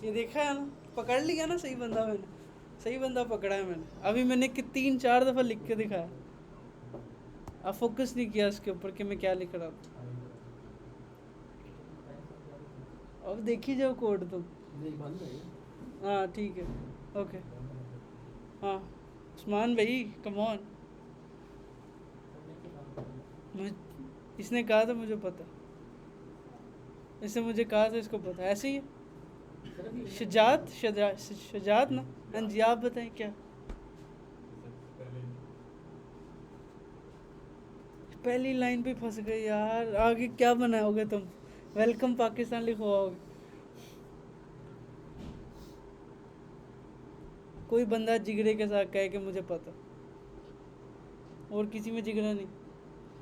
ये देखा है ना, पकड़ लिया ना, सही बंदा मैंने, सही बंदा पकड़ा है मैंने। अभी मैंने 3-4 दफ़ा लिख के दिखाया, अब फोकस नहीं किया इसके ऊपर कि मैं क्या लिख रहा था। अब देखी जाओ कोड तुम। नहीं बंद है ये। हाँ ठीक है, ओके। हाँ उस्मान भाई कम ऑन। करने के बाद इसने कहा था मुझे पता, इसने मुझे कहा था इसको पता, ऐसे ही है। सिर्फ ये शजात ना। हाँ जी आप बताएं क्या। पहली लाइन पे फंस गए यार, आगे क्या बनाओगे तुम। वेलकम पाकिस्तान लिखवाओगे। कोई बंदा जिगरे के साथ कहे कि मुझे पता, और किसी में जिगरा नहीं।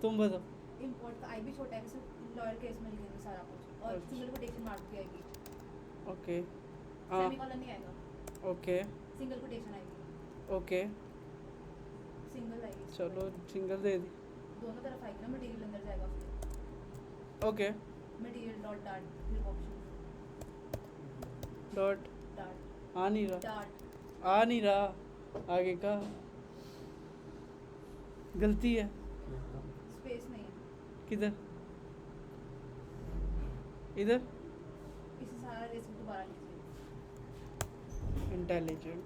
तुम बताओ। इंपोर्ट का आई भी छोटा है, वैसे लॉयर केस में लिखेंगे सारा कुछ, और अच्छा। सिंगल कोटेशन मार्क भी आएगी, ओके हाँ सेमीकोलन नहीं आएगा, ओके सिंगल कोटेशन आएगी, ओके सिंगल आएगी। चलो सिंगल दे दी। दोनों तरफ आएगी ना, मटेरियल अंदर जाएगा, ओके मटेरियल डॉट डार्ट, फिर ऑप्शन डॉट डार्ट आ नहीं रहा, डार्ट, आ नहीं रहा आगे का, गलती है। स्पेस नहीं है, किधर, इधर इसे सारा रेस दोबारा लीजिए, इंटेलिजेंट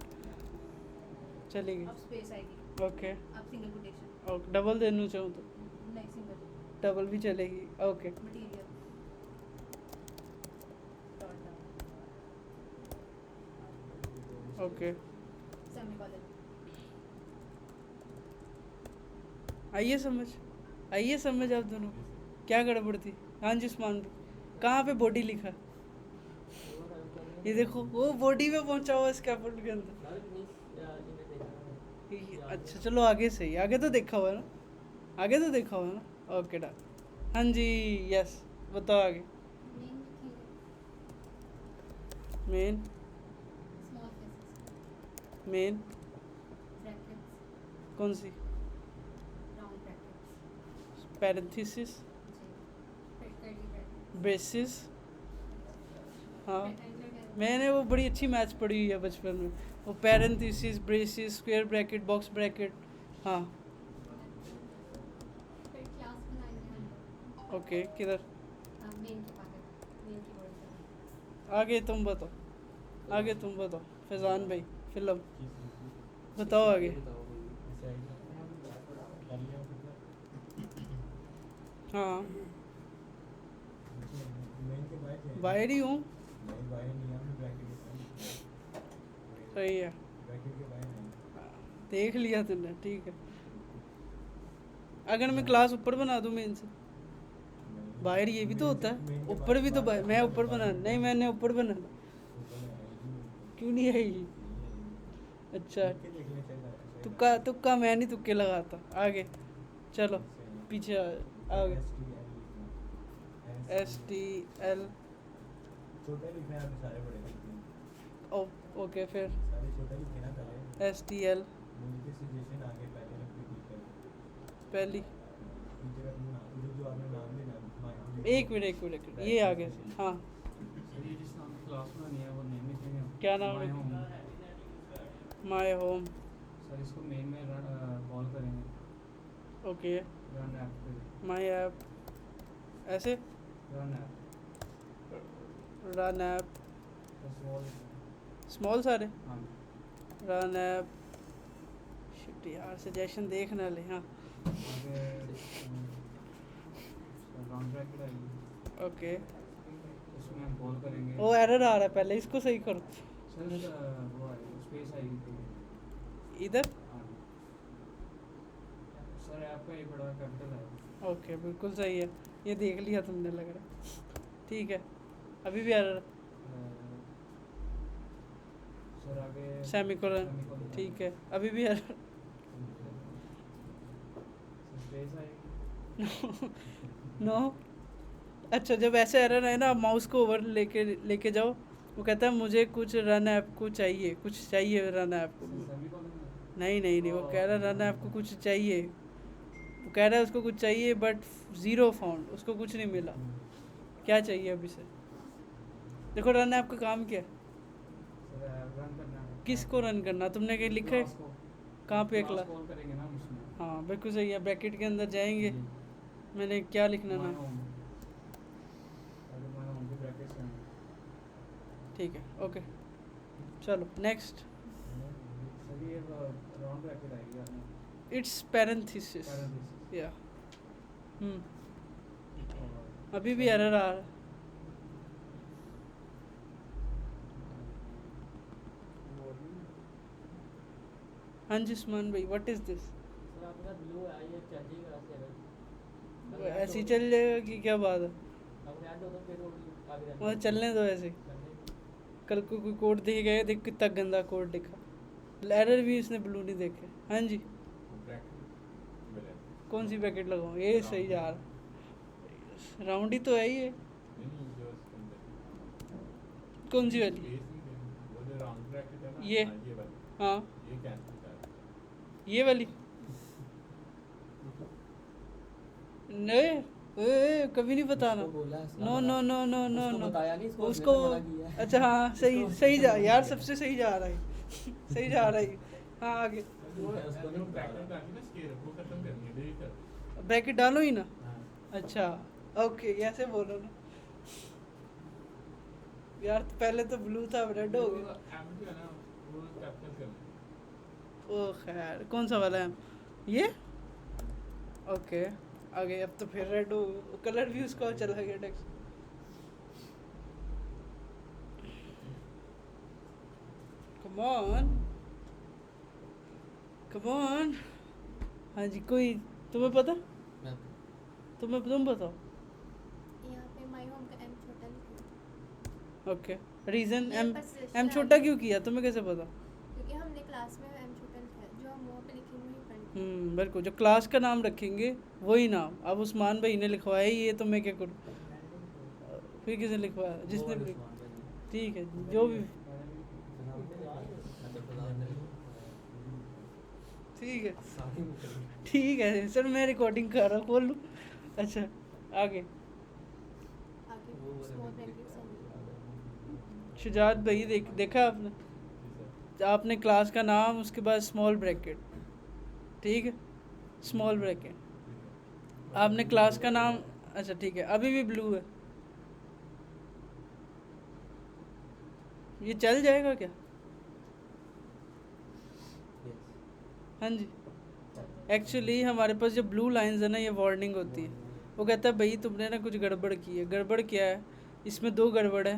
चलेगी। अब स्पेस आएगी, ओके अब सिंगल कोटेशन, ओके डबल देना चाहूँ तो नहीं सिंगल, डबल भी चलेगी। Okay material dot dart, okay semicolon, आइए समझ आप दोनों क्या गड़बड़ थी। हाँ जी उस्मान भाई, कहाँ पे बॉडी लिखा, ये देखो वो बॉडी में पहुंचा हुआ स्कैफोल्ड के अंदर। अच्छा चलो आगे सही, आगे तो देखा हुआ है ना, आगे तो देखा हुआ है ना। Okay done. हाँ जी यस बताओ आगे। Main small cases, main brackets, कौन सी, राउंड ब्रैकेट्स, पैरेंथेसिस, जी, फिर कर्ली ब्रैकेट, ब्रेसिस। हाँ मैंने वो बड़ी अच्छी मैथ्स पढ़ी हुई है बचपन में, वो parenthesis braces square bracket box bracket. हाँ फिर क्लास बनाएंगे हम, ओके किधर, मेन के बाहर, मेन की बॉडी से, आगे तुम बताओ, आगे तुम बताओ फैजान भाई फिल्म बताओ आगे। बताओ भाई। हाँ बाहर ही हूँ, सही है देख लिया तुमने, ठीक है। अगर मैं क्लास ऊपर बना दूँ मेन से, बाहर ये भी तो होता है, ऊपर भी तो मैं ऊपर बना, नहीं मैंने ऊपर बना, क्यों नहीं आएगी। अच्छा तुक्का मैं नहीं तुक्के लगाता। आगे चलो पीछे आगे STL ओके फिर STL पहली, एक मिनट ये आगे हाँ ये जिस नाम की क्लास बनानी है वो नेम लिखेंगे हम। क्या नाम My है? Home। माय होम सर इसको मेन में कॉल करेंगे, ओके रन ऐप पे, माय ऐप ऐसे run app run app small. Small सारे हाँ रन ऐप शिट यार सजेशन देखना ले। हाँ आगे राउंड ब्रैकेट आएगी, ओके उसमें हम कॉल करेंगे। वो एरर आ रहा है, पहले इसको सही करो। सर वो आएगी स्पेस आएगी इधर हाँ सर ऐप का ये बड़ा कैपिटल है। ओके बिल्कुल सही है, ये देख लिया तुमने लग रहा है। ठीक है अभी भी एरर, सर आगे सेमीकोलन ठीक है अभी भी एरर। स्पेस आएगी। नो अच्छा जब ऐसे एरर है ना, माउस को ओवर लेके जाओ, वो कहता है मुझे कुछ रन ऐप को चाहिए, कुछ चाहिए रन ऐप को। नहीं वो कह रहा है रन ऐप को कुछ चाहिए, वो कह रहा है उसको कुछ चाहिए बट ज़ीरो फाउंड, उसको कुछ नहीं मिला। क्या चाहिए अभी से, देखो रन ऐप का काम क्या है, रन करना है, किसको रन करना, तुमने क्या लिखा है क्लास को, कहाँ पे क्लास क्लास। कॉल करेंगे ना हम उसमें। हाँ बिल्कुल सही है, ब्रैकेट के अंदर जाएंगे, मैंने क्या लिखना My ना, home। अगर my home के ब्रैकेट्स हैं ठीक है ओके चलो नेक्स्ट सर ये राउंड ब्रैकेट आएगी आपने इट्स पैरेंथेसिस पैरेंथेसिस या और अभी भी एरर आ रहा है हाँ जी उस्मान भाई व्हाट इज दिस सर आपके साथ ब्लू है ये चल जाएगा ऐसे अगर ऐसे ही चल जाएगा कि क्या बात है अगर ऐड हो तो फिर वो आगे रहने वहाँ चलने दो ऐसे ही। कल को कोई कोड दिख गया देख कितना गंदा कोड दिखा एरर भी इसने ब्लू नहीं देखे हाँ जी कौन सी पैकेट लगाऊँ ये सही जा रहा राउंड ही तो है ये कौन सी वाली ये हाँ ये वाली नहीं कभी नहीं बताना उसको बोला है, no no no no no उसको नो बताया नहीं, इसको उसको उसने मना किया है। अच्छा हाँ सही उसको- सही जा यार सबसे सही जा रहा है सही जा रहा है हाँ आगे उसको नहीं बताया। ब्रैकेट डालो ही ना हाँ अच्छा ओके ऐसे बोलो ना यार पहले तो ब्लू था अब रेड हो गया ओ खैर कौन सा वाला है ये ओके आगे अब तो फिर रेड हो कलर भी उसका चला गया टेक्स्ट कम ऑन हाँ जी कोई तुम्हें पता मैं- तुम बताओ यहाँ पे माय होम का एम छोटा लिखा है ओके रीजन ये एम बस एम स्टाइल- छोटा क्यों किया तुम्हें कैसे पता क्योंकि हमने क्लास में एम छोटा लिखा है जो हम वहाँ पे लिखेंगे वही पढ़ेंगे बिल्कुल जो क्लास का नाम रखेंगे वही नाम अब उस्मान भाई ने लिखवाया ही ये तो मैं क्या करूँ फिर किसने लिखवाया जिसने वो भी उस्मान भाई ने। ठीक है जो भी अच्छा, प्रधान ने। ठीक है सारी निकल- ठीक है सर मैं रिकॉर्डिंग कर रहा हूँ खोल लूँ अच्छा आगे आगे वो वाले स्मॉल में ब्रैकेट्स हैं शुजात भाई देखा आपने आपने क्लास का नाम उसके बाद स्मॉल ब्रैकेट ठीक है स्मॉल ब्रैकेट आपने क्लास का नाम अच्छा ठीक है अभी भी ब्लू है ये चल जाएगा क्या Yes. हाँ जी एक्चुअली हमारे पास जो ब्लू लाइंस है ना ये वार्निंग होती है वो कहता है भाई तुमने ना कुछ गड़बड़ की है गड़बड़ क्या है इसमें दो गड़बड़ है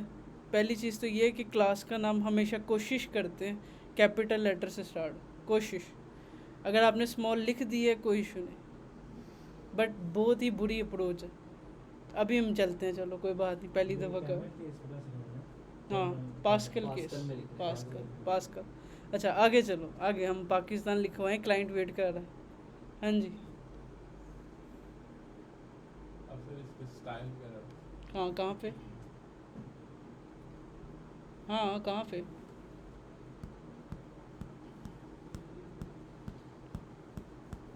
पहली चीज़ तो ये है कि क्लास का नाम हमेशा कोशिश करते हैं कैपिटल लेटर से स्टार्ट कोशिश अगर आपने स्मॉल लिख दी है कोई इशू नहीं बट बहुत ही बुरी अप्रोच है अभी हम चलते हैं चलो कोई बात नहीं पहली दफ़ा का हाँ पास्कल केस पास्कल में लिखना है, पास्कल पास्कल। पास्कल अच्छा आगे चलो आगे हम पाकिस्तान लिखवाएं क्लाइंट वेट कर रहा है हाँ जी हाँ कहाँ पे हाँ कहाँ पे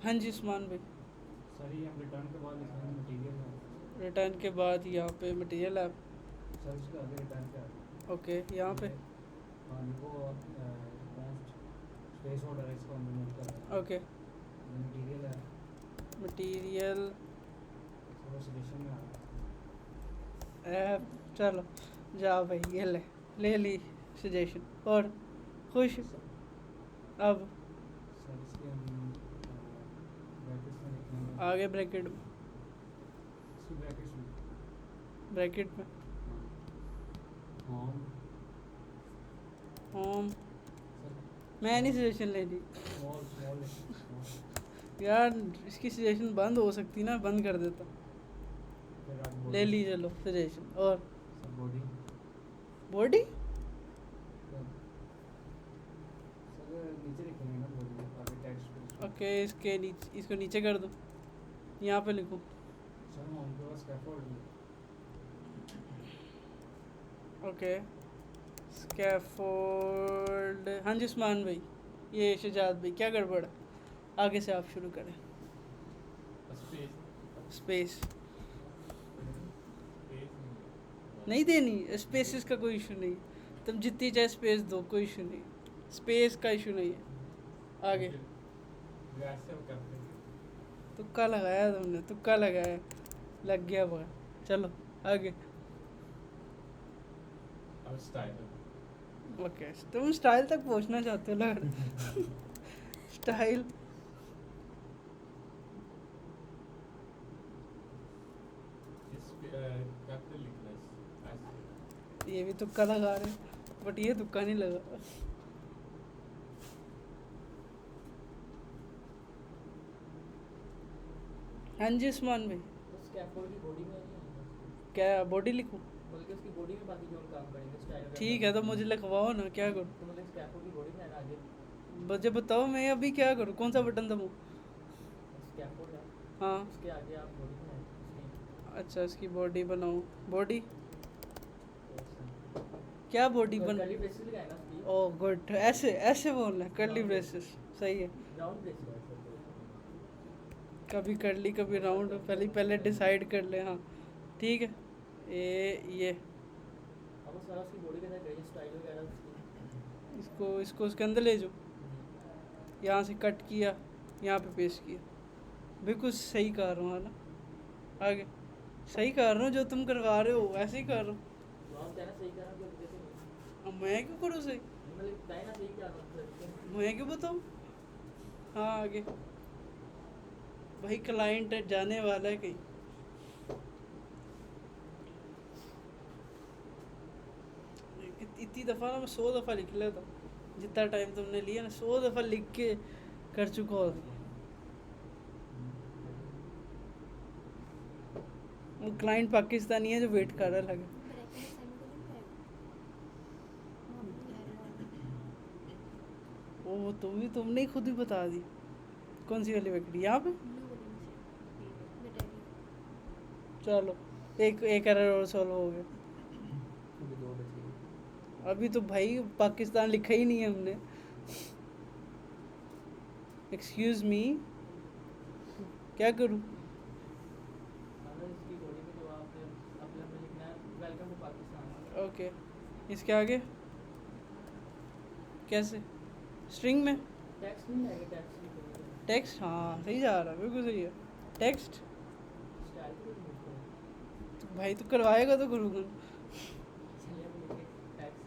हाँ जी उस्मान भाई सर ये हम रिटर्न के बाद लिखेंगे मटेरियल है रिटर्न के बाद यहाँ पे मटेरियल ऐप सर उसके आगे रिटर्न के आगे ओके यहाँ पे हाँ वो स्पेस ऑर्डर है इसको हमने नोट करा ओके मटेरियल है मटेरियल वो सजेशन में आ रहा है ऐप चलो जाओ भाई ये ले ली सजेशन और खुश अब सर इसके हम ब्रैकेट्स में लिखेंगे आगे ब्रैकेट इसकी ब्रैकेट्स में ब्रैकेट में होम होम मैं नहीं सजेशन ले ली स्मॉल स्मॉल यार इसकी सजेशन बंद हो सकती ना बंद कर देता फिर आप ले ली चलो सजेशन और सब बॉडी बॉडी सर नीचे लिखेंगे ना बॉडी आगे टेक्स्ट ओके इसके नीचे इसको नीचे कर दो यहाँ पे लिखो सर होम के पास स्कैफोल्ड ओके स्कैफोल्ड हाँ जी उस्मान भाई ये शजाद भाई क्या गड़बड़ है आगे से आप शुरू करें स्पेस नहीं देनी स्पेसिस का कोई इशू नहीं तुम जितनी चाहे स्पेस दो कोई इशू नहीं स्पेस का इशू नहीं है आगे तुक्का लगाया तुमने तुक्का लगाया लग गया बड़ा चलो आगे अब स्टाइल ओके, तुम स्टाइल तक पहुंचना चाहते हो लग रहा स्टाइल। कैपिटल लिखना है ऐसे। ये भी तुक्का लगा रहे, बट ये तुक्का नहीं लगा। हाँ जी उस्मान भाई, तो स्कैफोल्ड की बॉडी में नहीं आएगा, क्या बॉडी लिखूं? बल्कि उसकी बॉडी में बाकी जो हम काम करेंगे स्टाइल। ठीक है, तो मुझे लिखवाओ ना, क्या करूं? तो मतलब स्कैफोल्ड की बॉडी में आना आगे मुझे बताओ मैं अभी क्या करूं, कौन सा बटन दबाऊं? स्कैफोल्ड है, हाँ उसके आगे आप बॉडी में आए अच्छा, इसकी बॉडी बनाऊं। बॉडी क्या बॉडी बन? कर्ली ब्रेसेस लगाए ना उसकी, ओह गुड, ऐसे ऐसे बोलना, कर्ली ब्रेसेस सही है। राउंड ब्रेसेस है सर। कभी कर्ली कभी राउंड, पहले डिसाइड कर ले। हाँ ठीक है, ये अब वो सारा उसकी बॉडी के साथ करिए स्टाइल वगैरह उसकी। इसको उसके अंदर ले जाओ, यहाँ से कट किया, यहाँ पे पेस्ट किया। बिल्कुल सही कर रहा हूँ है ना? आगे सही कर रहा हूँ, जो तुम करवा रहे हो ऐसे ही कर रहा हूँ। तो आप कहना सही कर रहे हो कि जैसे नहीं, अब मैं क्यों करूँ सही? मतलब बताए ना सही क्या मतलब। मैं क्यों बताऊँ? हाँ आगे भाई, क्लाइंट जाने वाला है कहीं। इतनी दफ़ा ना मैं 100 दफ़ा लिख लेता हूँ, जितना टाइम तुमने लिया ना 100 दफ़ा लिख के कर चुका हो। वो क्लाइंट पाकिस्तानी है जो वेट कर रहा लगे। वो तुमने ही खुद ही बता दी। कौन सी वाली वैकेंसी? यहाँ पे चलो एक एरर और सॉल्व हो गया। अभी 2 बचे। अभी तो भाई पाकिस्तान लिखा ही नहीं है हमने। एक्सक्यूज मी, क्या करूँ? मतलब इसकी बॉडी में जो आपने अपने में लिखना है वेलकम टू पाकिस्तान। ओके, इसके आगे कैसे? स्ट्रिंग में टेक्स्ट नहीं आएगा, टेक्स्ट लिखोगे टेक्स्ट? हाँ सही जा रहा है, बिल्कुल सही है। टेक्स्ट स्टाइल को यूज करो। तो भाई तू करवाएगा तो करूँगा। चलिए अब लिखिए टेक्स्ट।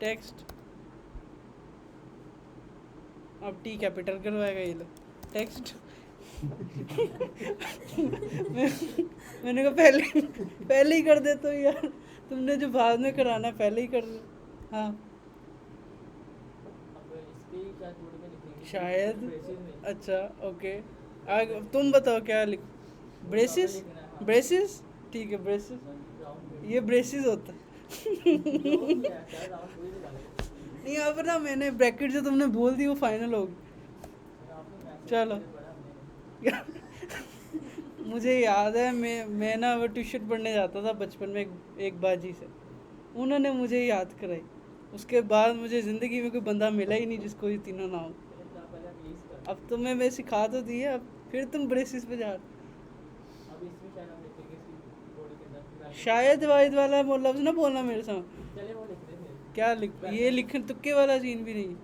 टेक्स्ट अब टी कैपिटल करवाएगा ये लोग। टेक्स्ट मैंने कहा पहले ही कर दे तो यार, तुमने जो बाद में कराना पहले ही कर दे। हाँ अब इसकी शायद बॉडी में लिखेंगे शायद। ब्रेसेस में। अच्छा ओके, आगे तुम बताओ क्या लिख। ब्रेसिस? ब्रेसिस ठीक है, ब्रेसिस। राउंड ये ब्रेसिस होता है। राउंड पूरी लगा लो। नहीं अब ना मैंने ब्रैकेट जो तुमने बोल दी वो फाइनल होगी। आपने मैसेज चलो। पढ़ा हमने। मुझे याद है मैं ना वो ट्यूशन पढ़ने जाता था बचपन में एक बाजी से, उन्होंने मुझे याद कराई। उसके बाद मुझे ज़िंदगी में कोई बंदा मिला ही नहीं जिसको ये तीनों ना हो। पहले रिलीज कर। अब तुम्हें मैं सिखा तो दी है, अब फिर तुम ब्रेसिस पे जा रहे हो। अब इसमें शायद हम लिखेंगे इसकी बॉडी के अंदर शायद वायद वाला वो लफ्ज़ ना बोलना मेरे साथ। चलिए वो लिख देंगे। क्या लिख, ये लिखन तुक्के वाला सीन भी नहीं।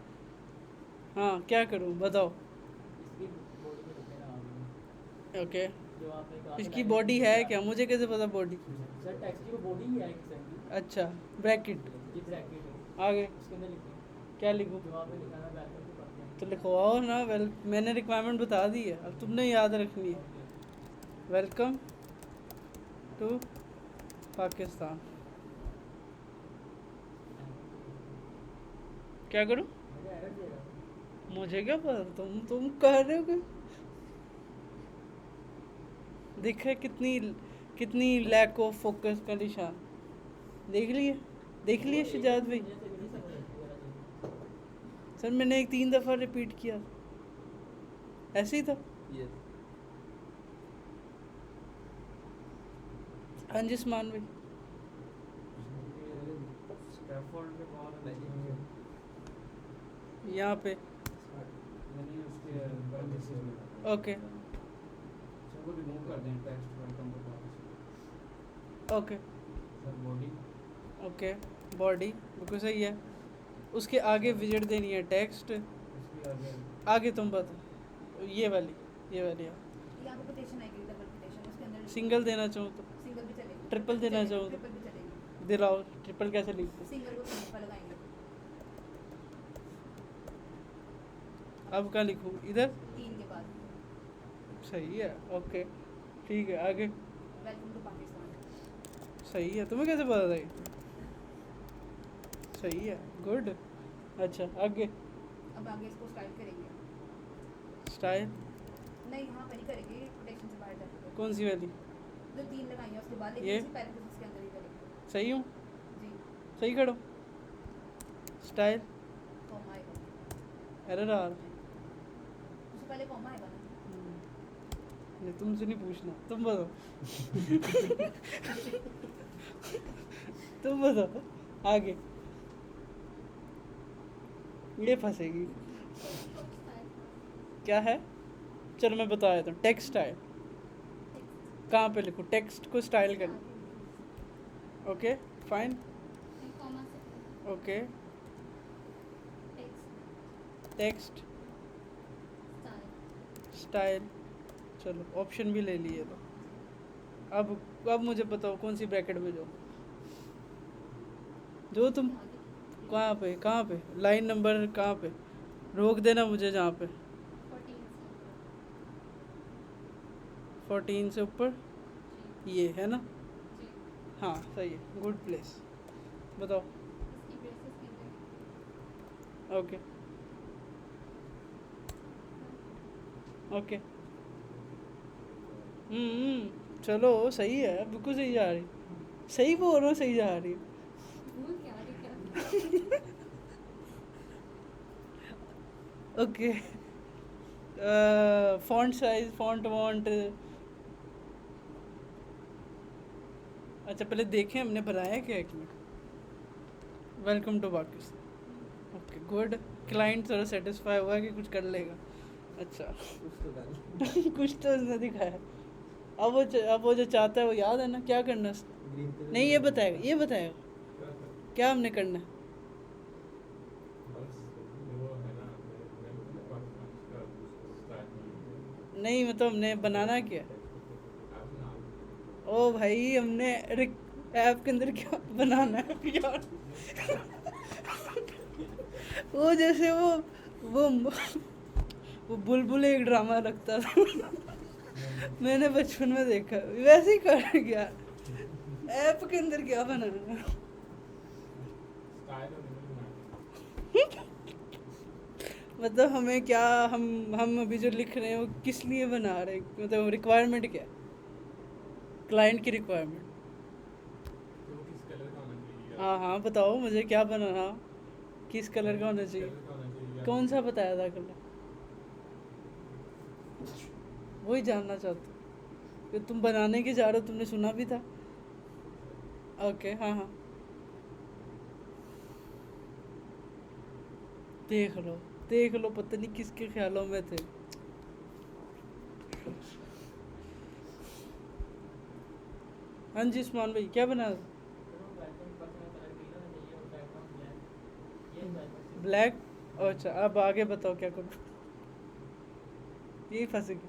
हाँ क्या करूँ बताओ? इसकी बॉडी में लिखे ना आपने ओके, जो आपने कहा इसकी बॉडी है क्या? मुझे कैसे पता बॉडी? सर टेक्स्ट की बॉडी ही है एक किस्म की। अच्छा ब्रैकेट, ये ब्रैकेट है, आगे उसके अंदर लिखें क्या लिखूँ? जो आपने लिखा है वेलकम टू पाकिस्तान। तो लिखवाओ ना। वेल मैंने रिक्वायरमेंट बता दी है, अब तुमने याद रखनी है। Welcome to Pakistan. क्या करूँ? मुझे एरर दे रहा है। मुझे क्या पता, तुम कह रहे हो कि देख रहे कितनी लैक ऑफ फोकस का निशान। देख लिए शजाद भाई। मुझे तो नहीं समझ आती वाला चीज़। सर मैंने 3 दफ़ा रिपीट किया, ऐसे ही था। ये हाँ जी उस्मान भाई। स्कैफोल्ड के बाहर यहाँ पे यानी उसके parentheses में ओके सर वो रिमूव कर दें text welcome to Pakistan. Okay sir body okay body बिल्कुल सही है। उसके आगे विजिट देनी है टेक्स्ट। उसके आगे आगे तुम बताओ, ये वाली हाँ। यहाँ पे कोटेशन आएगी, डबल कोटेशन उसके अंदर सिंगल देना चाहूँ तो, सिंगल भी चलेगी, ट्रिपल देना चाहूँ तो ट्रिपल भी चलेगी। दिलाओ। ट्रिपल कैसे लिखते हैं? सिंगल को सिंगल पर लगाएंगे अब क्या लिखूँ इधर? 3 के बाद। सही है, ओके ठीक है, आगे? Welcome to Pakistan. सही है, तुम्हें कैसे पता था ये? सही है, गुड। अच्छा आगे? अब आगे इसको स्टाइल करेंगे। स्टाइल नहीं यहाँ पर ही करेंगे, प्रोटेक्शन से बाहर जाके। कौन सी वाली? जो 3 लगाई है उसके बाद ये? लेकिन उसी पैरेंथेसिस के अंदर ही करेंगे। सही हूँ? जी। सही करो। स्टाइल कॉमा आएगा। एरर आ रहा। उससे पहले कॉमा आएगा ना। नहीं तुमसे नहीं पूछना, तुम बताओ। तुम बताओ आगे। ये फंसेगी। क्या है? चलो मैं बता देता हूँ। टेक्स्ट स्टाइल कहाँ पे लिखूँ? टेक्स्ट को स्टाइल कर। Okay fine. कॉमा से okay text text style style. चलो ऑप्शन भी ले लिए तो। अब मुझे बताओ कौन सी ब्रैकेट में जो तुम कहाँ पे लाइन नंबर कहाँ पे? रोक देना मुझे जहाँ पे 14 से ऊपर ये है ना? जी हाँ सही है, गुड प्लेस। बताओ। इसकी ब्रेसेस के अंदर ओके ओके चलो सही है, बिल्कुल सही जा रही। सही बोल रहा हूँ, सही जा रही। भूल क्या रही क्या okay font size font want. अच्छा पहले देखें हमने बनाया क्या एक में। Welcome to Pakistan. Okay good. Client थोड़ा सेटिस्फाई हुआ कि कुछ कर लेगा। अच्छा कुछ तो कर कुछ तो उसने दिखाया। अब वो जो चाहता है वो याद है ना क्या करना है? ग्रीन कलर नहीं ये बताएगा क्या हमने करना है। बस वो है ना मैं पाकिस्तान का स्टार्ट में नहीं मतलब हमने बनाना क्या है? आप नाम ओ भाई हमने ऐप के अंदर क्या बनाना है यार? वो जैसे वो बुलबुल एक ड्रामा लगता था। मैंने बचपन में देखा, वैसे ही कर गया। ऐप के अंदर क्या बनाना है? स्टाइल और इमेज बनाना मतलब हमें क्या हम अभी जो लिख रहे हैं वो किस लिए बना रहे हैं? मतलब रिक्वायरमेंट क्या है? क्लाइंट की रिक्वायरमेंट। तो वो किस कलर का होना चाहिए हाँ बताओ मुझे क्या बनाना, किस कलर का होना चाहिए? कलर का होना चाहिए कौन सा बताया था कलर? वही जानना चाहता हूँ कि तुम बनाने के जा रहे हो, तुमने सुना भी था। ओके हाँ देख लो पता नहीं किसके ख्यालों में थे। हाँ जी उस्मान भाई क्या बना? ब्लैक। अच्छा अब आगे बताओ क्या करूँ? यही फंसेगी।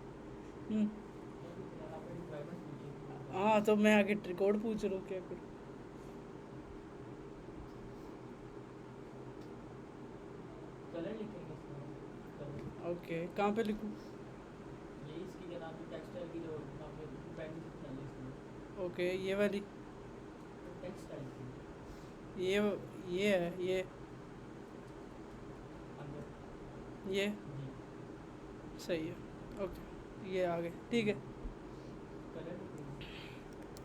हाँ तो मैं आगे कोड पूछ रहा हूँ क्या करूँ? कलर लिखेंगे इसमें। ओके कहाँ पे लिखूँ? ये इसकी क्या नाम है टेक्सटाइल की जो आपने पैकेज बनाई है इसमें। ओके ये वाली टेक्सटाइल की ये है ये अंदर ये जी सही है। ओके ये आ गए ठीक है। कलर लिखेंगे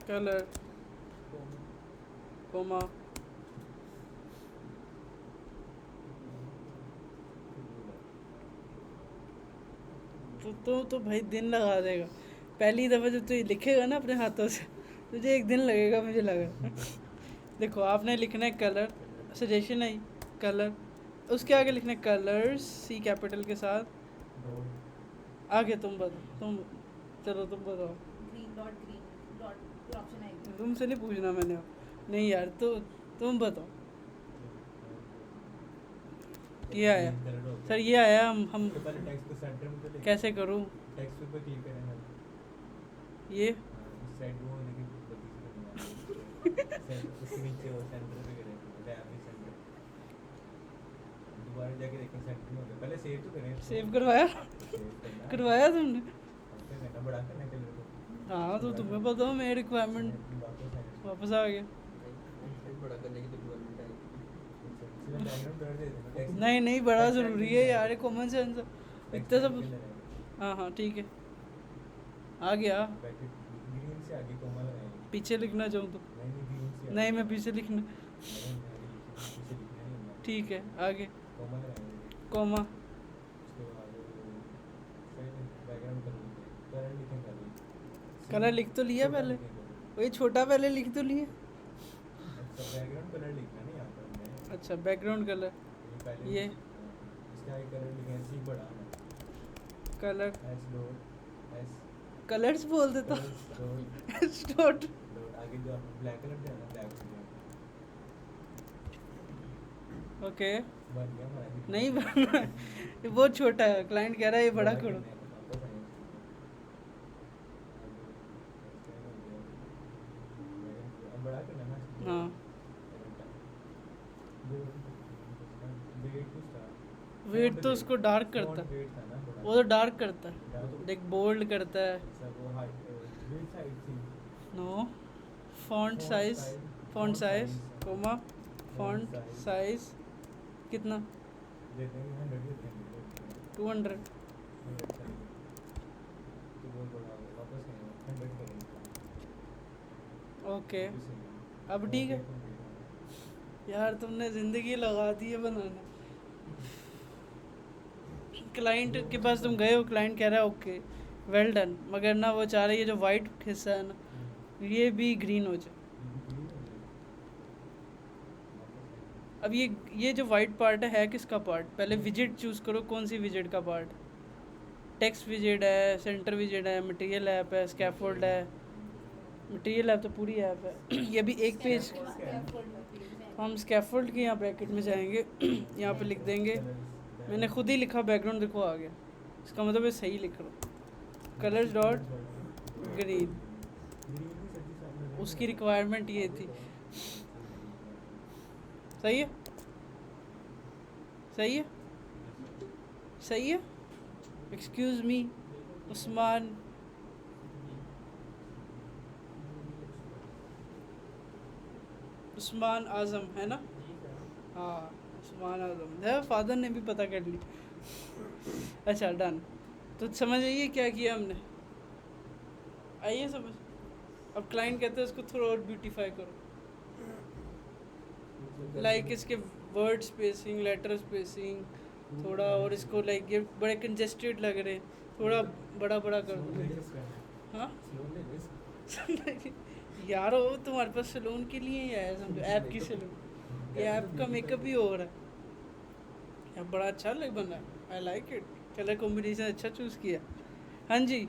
कलर कोमा तो भाई दिन लगा देगा। पहली दफ़ा जब तू ये लिखेगा ना अपने हाथों से तुझे एक दिन लगेगा मुझे लगा। देखो आपने लिखना है कलर, सजेशन है कलर, उसके आगे लिखना है कलर्स सी कैपिटल के साथ। आगे तुम बताओ चलो तुम बताओ। ग्रीन डॉट फिर ऑप्शन आएगी। तुमसे नहीं पूछना मैंने। नहीं यार तो तुम बताओ। ये आया सर, ये आया। हम पहले टेक्स्ट को सेंटर में तो ले कैसे करूँ? टेक्स्ट पे क्लिक करेंगे ये सेट वो होने की उसके नीचे वो सेंटर पे करें, टैब में सेंटर। दोबारा जाके देखें सेंटर में होगा। पहले सेव तो करें। सेव करवाया करवाया तुमने? अब क्या करना, बड़ा करना है कलर को। हाँ तो तुम्हें पता हो मेरी रिक्वायरमेंट वापस आ गया। बड़ा करने की रिक्वायरमेंट है। सीधा बैकग्राउंड कलर दे देना। नहीं नहीं बड़ा ज़रूरी है यार, कॉमन सेंस इतना सब। हाँ हाँ ठीक है, आ गया। ग्रीन से आगे कोमा लगाएंगे। पीछे लिखना चाहूँ तो? नहीं ग्रीन से नहीं मैं पीछे लिखना। पीछे लिखना नहीं होगा। ठीक है आगे कोमा लगाएंगे। कॉमा। उसके बाद फिर बैकग्राउंड कलर लिखेंगे। कलर लिख तो लिया पहले, वही छोटा पहले लिख तो लिया। अच्छा बैकग्राउंड कलर लिखना नहीं आता है। अच्छा बैकग्राउंड कलर पहले ये इसका एक कलर लिखें, सी बड़ा colour S dot S colours बोल देता डॉट डॉट। आगे जो आपने ब्लैक कलर दिया ना, ब्लैक हो गया। ओके बन गया हमारा। नहीं बनना है, ये बहुत छोटा है, क्लाइंट कह रहा है ये बड़ा करो। बड़ा करना ना। हाँ वेट तो उसको डार्क करता है, वो तो डार्क करता है, देख बोल्ड करता है। No font size comma font size कितना? 200। ओके अब ठीक है यार, तुमने ज़िंदगी लगा दी है बनाने। क्लाइंट के पास तुम गए हो, क्लाइंट कह रहा है ओके वेल डन, मगर ना वो चाह रही है जो वाइट हिस्सा है ना ये भी ग्रीन हो जाए। अब ये जो वाइट पार्ट है किसका पार्ट? पहले विजिट चूज़ करो, कौन सी विजिट का पार्ट? टेक्स्ट विजिट है, सेंटर विजिट है, मटेरियल ऐप है, स्कैफोल्ड है। मटेरियल ऐप तो पूरी ऐप है ये भी एक पेज। हम स्कैफोल्ड के यहाँ ब्रैकेट में जाएंगे यहाँ पे लिख देंगे, मैंने खुद ही लिखा बैकग्राउंड देखो आ गया, इसका मतलब है सही लिख रहा हूँ। कलर्स डॉट ग्रीन, उसकी रिक्वायरमेंट ये थी। सही है सही है सही है। एक्सक्यूज़ मी उस्मान, उस्मान आज़म है ना? हाँ उस्मान आज़म है, फादर ने भी पता कर ली। अच्छा डन, तो समझ आइए क्या किया हमने, आइए समझ। अब क्लाइंट कहते हैं इसको थोड़ा और ब्यूटीफाई करो, लाइक इसके वर्ड स्पेसिंग, लेटर स्पेसिंग थोड़ा, और इसको लाइक ये बड़े कंजेस्टेड लग रहे हैं, थोड़ा बड़ा बड़ा कर दो। हाँ यार वो तुम्हारे पास सैलून के लिए ही आया समझो, ऐप की सैलून, ये ऐप का मेकअप भी हो रहा है यार, बड़ा अच्छा लग बना है, I like it, colour combination अच्छा चूज़ किया। हाँ जी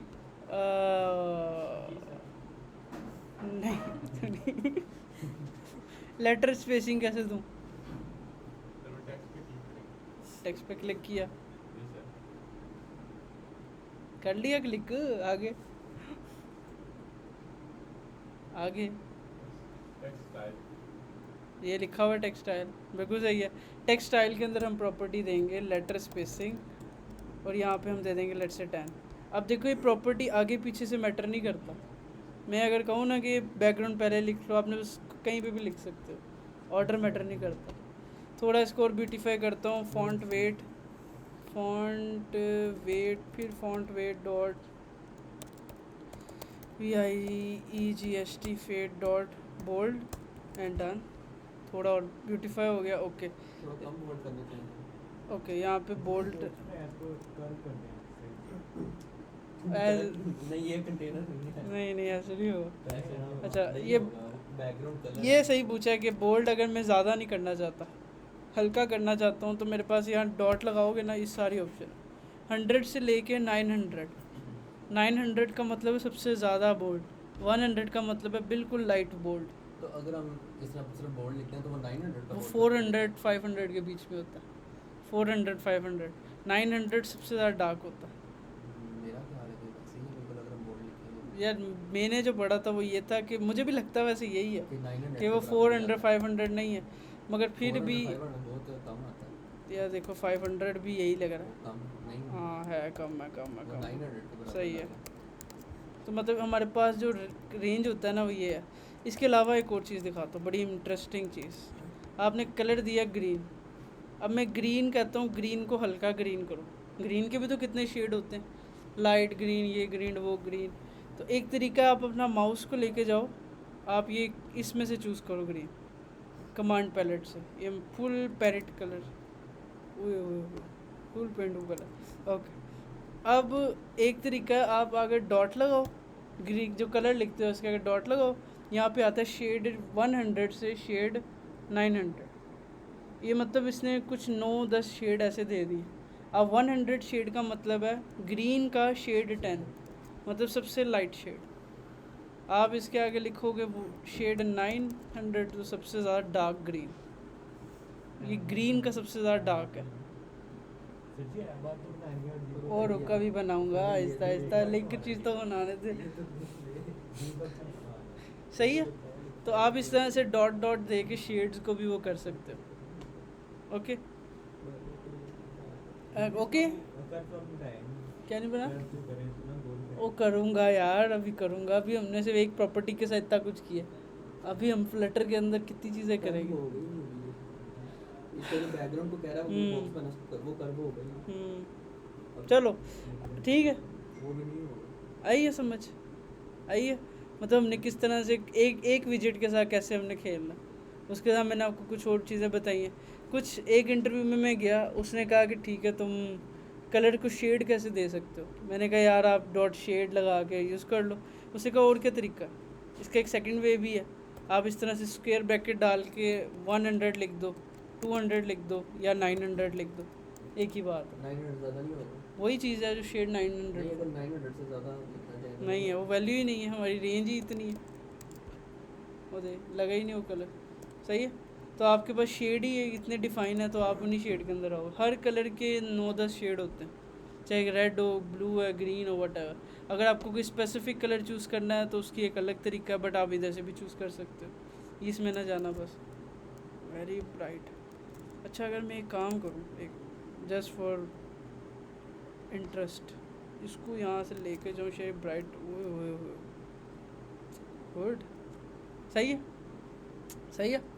नहीं लेटर स्पेसिंग कैसे दूँ? टेक्स्ट पे क्लिक किया, कर लिया क्लिक, आगे आगे ये लिखा हुआ है टेक्सटाइल, बिल्कुल सही है। टेक्सटाइल के अंदर हम प्रॉपर्टी देंगे लेटर स्पेसिंग, और यहाँ पे हम दे देंगे लेट्स से 10। अब देखो ये प्रॉपर्टी आगे पीछे से मैटर नहीं करता। मैं अगर कहूँ ना कि बैकग्राउंड पहले लिख लो, आपने बस कहीं पे भी लिख सकते हो, ऑर्डर मैटर नहीं करता। थोड़ा इसको और ब्यूटीफाई करता हूँ, फॉन्ट वेट फिर फॉन्ट वेट डॉट VIEGST फेट डॉट बोल्ड एंड डन। थोड़ा और ब्यूटीफाई हो गया, ओके थोड़ा कम बोल्ड करना चाहिए। ओके यहाँ पे बोल्ड नहीं ये कंटेनर नहीं है। नहीं ऐसे नहीं होगा। ऐसे नहीं होगा, अच्छा नहीं ये होगा, बैकग्राउंड कलर ये सही पूछा है कि बोल्ड अगर मैं ज़्यादा नहीं करना चाहता, हल्का करना चाहता हूँ, तो मेरे पास यहाँ डॉट लगाओगे ना, इस सारी ऑप्शन 100 से लेके 900 का मतलब है सबसे ज़्यादा बोल्ड, 100 का मतलब है बिल्कुल लाइट बोल्ड, तो अगर हम इस तरह सिर्फ बोल्ड लिखते हैं तो वो 900 का वो bold 400-500 के बीच में होता है। 400-500, 900 सबसे ज़्यादा डार्क होता है। मेरा ख्याल है कि वैसे ही बिल्कुल अगर हम बोल्ड लिखेंगे यार मैंने जो पढ़ा था वो ये था कि मुझे भी लगता है वैसे यही है कि 900 कि वो के 400 बराबर 500 नहीं है, मगर फिर 400, भी 500 बहुत कम आता है। यार देखो 500 भी यही लग रहा है। कम नहीं, हाँ है, कम है, कम है, वो कम है। 900 के बराबर सही है। आता है। तो मतलब हमारे पास जो रेंज होता है ना वो ये है। इसके अलावा एक और चीज़ दिखाता हूँ, बड़ी इंटरेस्टिंग चीज़। आपने कलर दिया ग्रीन, अब मैं ग्रीन कहता हूँ ग्रीन को हल्का ग्रीन करो। ग्रीन के भी तो कितने शेड होते हैं, लाइट ग्रीन, ये ग्रीन, वो ग्रीन। तो एक तरीका, आप अपना माउस को लेके जाओ, आप ये इसमें से चूज़ करो ग्रीन, कमांड पैलेट से, ये फुल पैरेट कलर, फुल पेंडू कलर। ओके, अब एक तरीका है, आप अगर डॉट लगाओ, ग्रीन जो कलर लिखते हो उसके अगर डॉट लगाओ, यहाँ पे आता है शेड 100 से शेड 900। ये मतलब इसने कुछ 9-10 शेड ऐसे दे दिए। अब 100 शेड का मतलब है ग्रीन का शेड 10, मतलब सबसे लाइट शेड। आप इसके आगे लिखोगे वो शेड 900, तो सबसे ज़्यादा डार्क ग्रीन। ये ग्रीन का सबसे ज़्यादा डार्क है। सच्ची है बात तो बनाएंगे और और रुका भी बनाऊंगा आहिस्ता आहिस्ता, लिंक चीज़ तो बनाने थे। सही है। तो आप इस तरह से डॉट डॉट दे के शेड्स को भी वो कर सकते हो। ओके ओके, कर तो हम बताएंगे क्या नहीं बना? कर तो करें तो ना बोल वो करूँगा यार, अभी करूँगा। अभी हमने सिर्फ एक प्रॉपर्टी के साथ इतना कुछ किया, अभी हम फ्लटर के अंदर कितनी चीज़ें करेंगे। हो गई होगी ये। इसका जो बैकग्राउंड को कह रहा है वो बॉक्स बना, वो कर वो हो गई। चलो ठीक है, वो भी नहीं होगा। आइए समझ, आइए। मतलब हमने किस तरह से एक विजिट के साथ कैसे हमने खेलना, उसके साथ मैंने आपको कुछ और चीज़ें बताई हैं। कुछ एक इंटरव्यू में मैं गया, उसने कहा कि ठीक है तुम कलर को शेड कैसे दे सकते हो। मैंने कहा यार आप डॉट शेड लगा के यूज़ कर लो। उसने कहा और क्या तरीका, इसका एक सेकंड वे भी है। आप इस तरह से स्क्वायर ब्रैकेट डाल के 100 लिख दो, 200 लिख दो, या 900 लिख दो, एक ही बात है। 900 ज़्यादा नहीं होगा। वही चीज़ है जो शेड नहीं, 900 अगर 900 से ज़्यादा लिखना चाहेंगे नहीं है, वो वैल्यू ही नहीं है, हमारी रेंज ही इतनी है। वो दे लगा ही नहीं वो कलर। सही है। तो आपके पास शेड ही है, इतने डिफाइन है, तो आप उन्हीं शेड के अंदर आओ। हर कलर के 9-10 शेड होते हैं, चाहे रेड हो, ब्लू है, ग्रीन हो, वट एवर। अगर आपको कोई स्पेसिफिक कलर चूज़ करना है तो उसकी एक अलग तरीका है, बट आप इधर से भी चूज़ कर सकते हो, इसमें ना जाना बस। Very bright. अच्छा, अगर मैं एक काम करूँ, एक जस्ट फॉर इंटरेस्ट, इसको यहाँ से लेके जाऊँ शायद ब्राइट, गुड, सही है, सही है।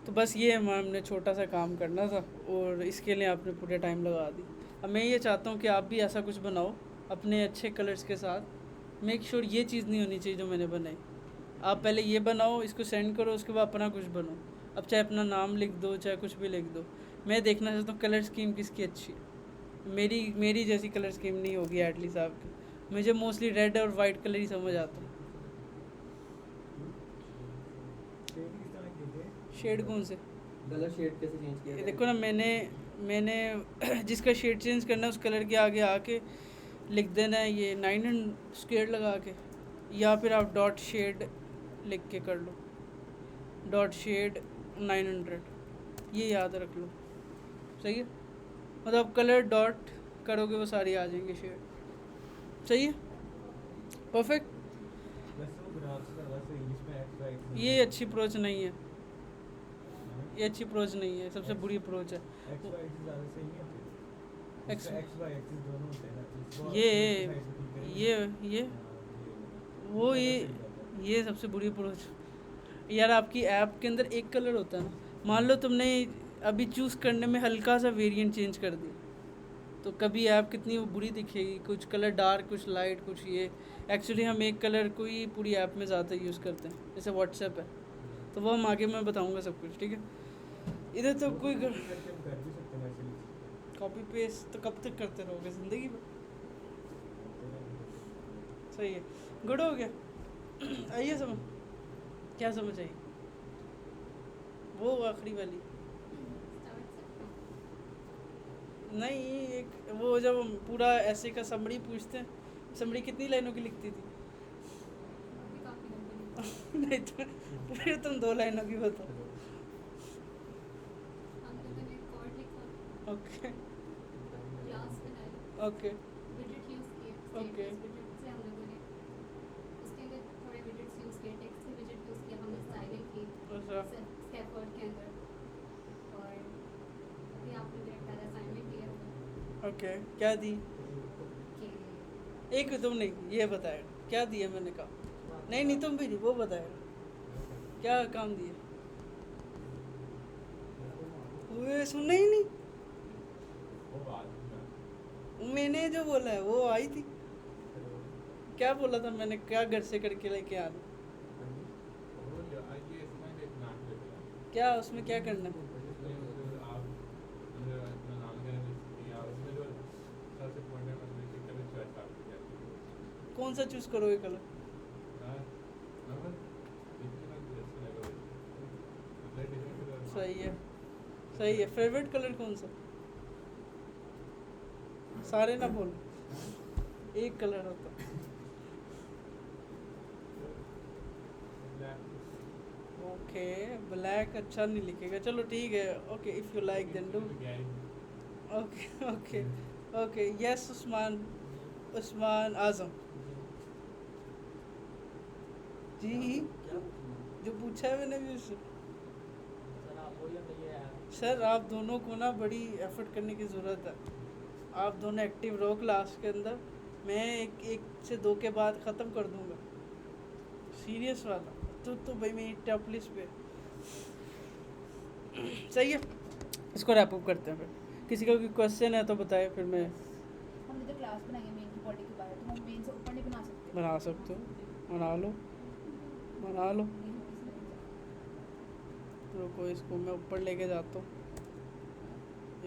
तो बस ये हमने छोटा सा काम करना था, और इसके लिए आपने पूरे टाइम लगा दी। अब मैं ये चाहता हूँ कि आप भी ऐसा कुछ बनाओ अपने अच्छे कलर्स के साथ। मेक श्योर ये चीज़ नहीं होनी चाहिए जो मैंने बनाई। आप पहले ये बनाओ, इसको सेंड करो, उसके बाद अपना कुछ बनाओ। अब चाहे अपना नाम लिख दो, चाहे कुछ भी लिख दो। मैं देखना चाहता हूँ कलर स्कीम किसकी अच्छी है। मेरी जैसी कलर स्कीम नहीं होगी एटली साहब की। मुझे मोस्टली रेड और वाइट कलर ही समझ आता है। शेड किस तरह की थे शेड कौन से? कलर शेड कैसे चेंज किया ये जाए? देखो ना, मैंने जिसका शेड चेंज करना है उस कलर के आगे आके लिख देना है ये 900 स्क्वायर लगा के, या फिर आप डॉट शेड लिख के कर लो, डॉट शेड 900, ये याद रख लो। सही है। मतलब कलर डॉट करोगे वो सारी आ जाएंगे शेड। सही है, परफेक्ट। वैसे वो ग्राफ्स का वैसे इंग्लिश में एक्स वाई ये अच्छी अप्रोच नहीं है, ये अच्छी अप्रोच नहीं है, सबसे बुरी अप्रोच है। एक्स वाई से ज़्यादा सही नहीं होते। X- एक्स वाई एक्सिस दोनों होते हैं ना, तो इसको ये आप साइड पे click करेंगे। ये हाँ, वो ज़्यादा ये सही रहता है। ये सबसे बुरी अप्रोच। यार आपकी ऐप के अंदर एक कलर होता है ना, मान लो तुमने अभी चूज़ करने में हल्का सा वेरिएंट चेंज कर दिया, तो कभी ऐप कितनी वो बुरी दिखेगी। कुछ कलर डार्क, कुछ लाइट, कुछ ये। एक्चुअली हम एक कलर को ही पूरी ऐप में ज़्यादा यूज़ करते हैं, जैसे व्हाट्सएप है, तो वो हम आगे मैं बताऊँगा सब कुछ, ठीक है। इधर तो कोई करके हम कर भी सकते हैं वैसे कॉपी पेस्ट तो कब तक करते रहोगे ज़िंदगी में। सही है, गुड हो गया। आइए समझ, क्या समझ आई वो आखिरी वाली? नहीं, एक वो जब हम पूरा ऐसे का समरी पूछते हैं, समरी कितनी लाइनों की लिखती थी? नहीं तो फिर तुम 2 लाइनों की बताओ। ओके ओके ओके ओके क्या दी? कि एक तुम नहीं ये बताएगा क्या दिया मैंने कहा नहीं तुम भी नहीं वो बताएगा क्या काम दिया। वो सुनना ही नहीं वो बात मैंने जो बोला है वो आई थी क्या बोला था मैंने क्या घर से करके लेके आना वो ये इसमें एक नाम दे दिया क्या उसमें क्या करना है? उसमें आप अंदर अपना नाम करें या उसमें जो सबसे पॉइंट है मतलब एक कलर चॉइस कर दिया कौन सा चूज करोगे कलर? नंबर इतना अच्छा लगा मतलब डिफरेंट कलर सही है फेवरेट कलर कौन सा? सारे ना बोल एक कलर होता ओके ब्लैक अच्छा नहीं लिखेगा चलो ठीक है okay if you like then do okay okay okay yes Usman Azam ji क्या पूछना? जो पूछा है मैंने भी उससे सर आप बोलिए तो ये है सर आप दोनों को ना बड़ी एफर्ट करने की ज़रूरत है आप दोनों एक्टिव रहो क्लास के अंदर मैं एक से दो के बाद ख़त्म कर दूंगा सीरियस वाला तो भाई मेरी टॉप लिस्ट पे सही है इसको रैप अप करते हैं फिर किसी का कोई क्वेश्चन है तो बताए फिर मैं हमने तो क्लास बनाई है मेन की बॉडी के बारे तो हम मेन से ऊपर नहीं बना सकते। बना सकते हो बना लो रुको इसको मैं ऊपर लेके जाता हूँ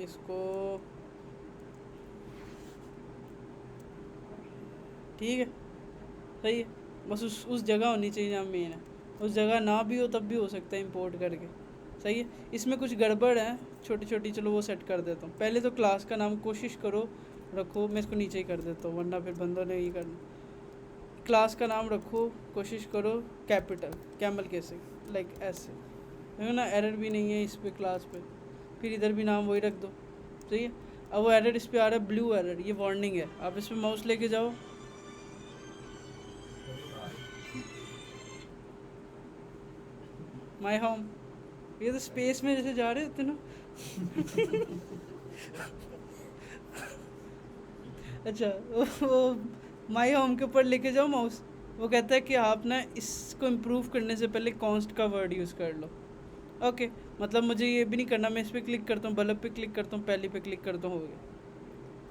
इसको ठीक है सही है बस उस जगह होनी चाहिए जहाँ मेन है उस जगह ना भी हो तब भी हो सकता है इंपोर्ट करके सही है इसमें कुछ गड़बड़ है छोटी छोटी चलो वो सेट कर देता हूँ पहले तो क्लास का नाम कोशिश करो रखो मैं इसको नीचे ही कर देता हूँ वरना फिर बंदों ने ही करना क्लास का नाम रखो कोशिश करो कैपिटल कैमल कैसे लाइक ऐसे देखो ना एरर भी नहीं है इस पे क्लास पे फिर इधर भी नाम वही रख दो सही है अब वो एरर इस पे आ रहा है ब्लू एरर ये वार्निंग है आप इस पे माउस लेके जाओ माय होम ये तो स्पेस में जैसे जा रहे होते ना अच्छा वो माय होम के ऊपर लेके जाओ माउस वो कहता है कि आप ना इसको इम्प्रूव करने से पहले कॉन्स्ट का वर्ड यूज़ कर लो ओके मतलब मुझे ये भी नहीं करना मैं इस पर क्लिक करता हूँ बल्ब पे क्लिक करता हूँ पहले पे क्लिक करता हूँ हो गया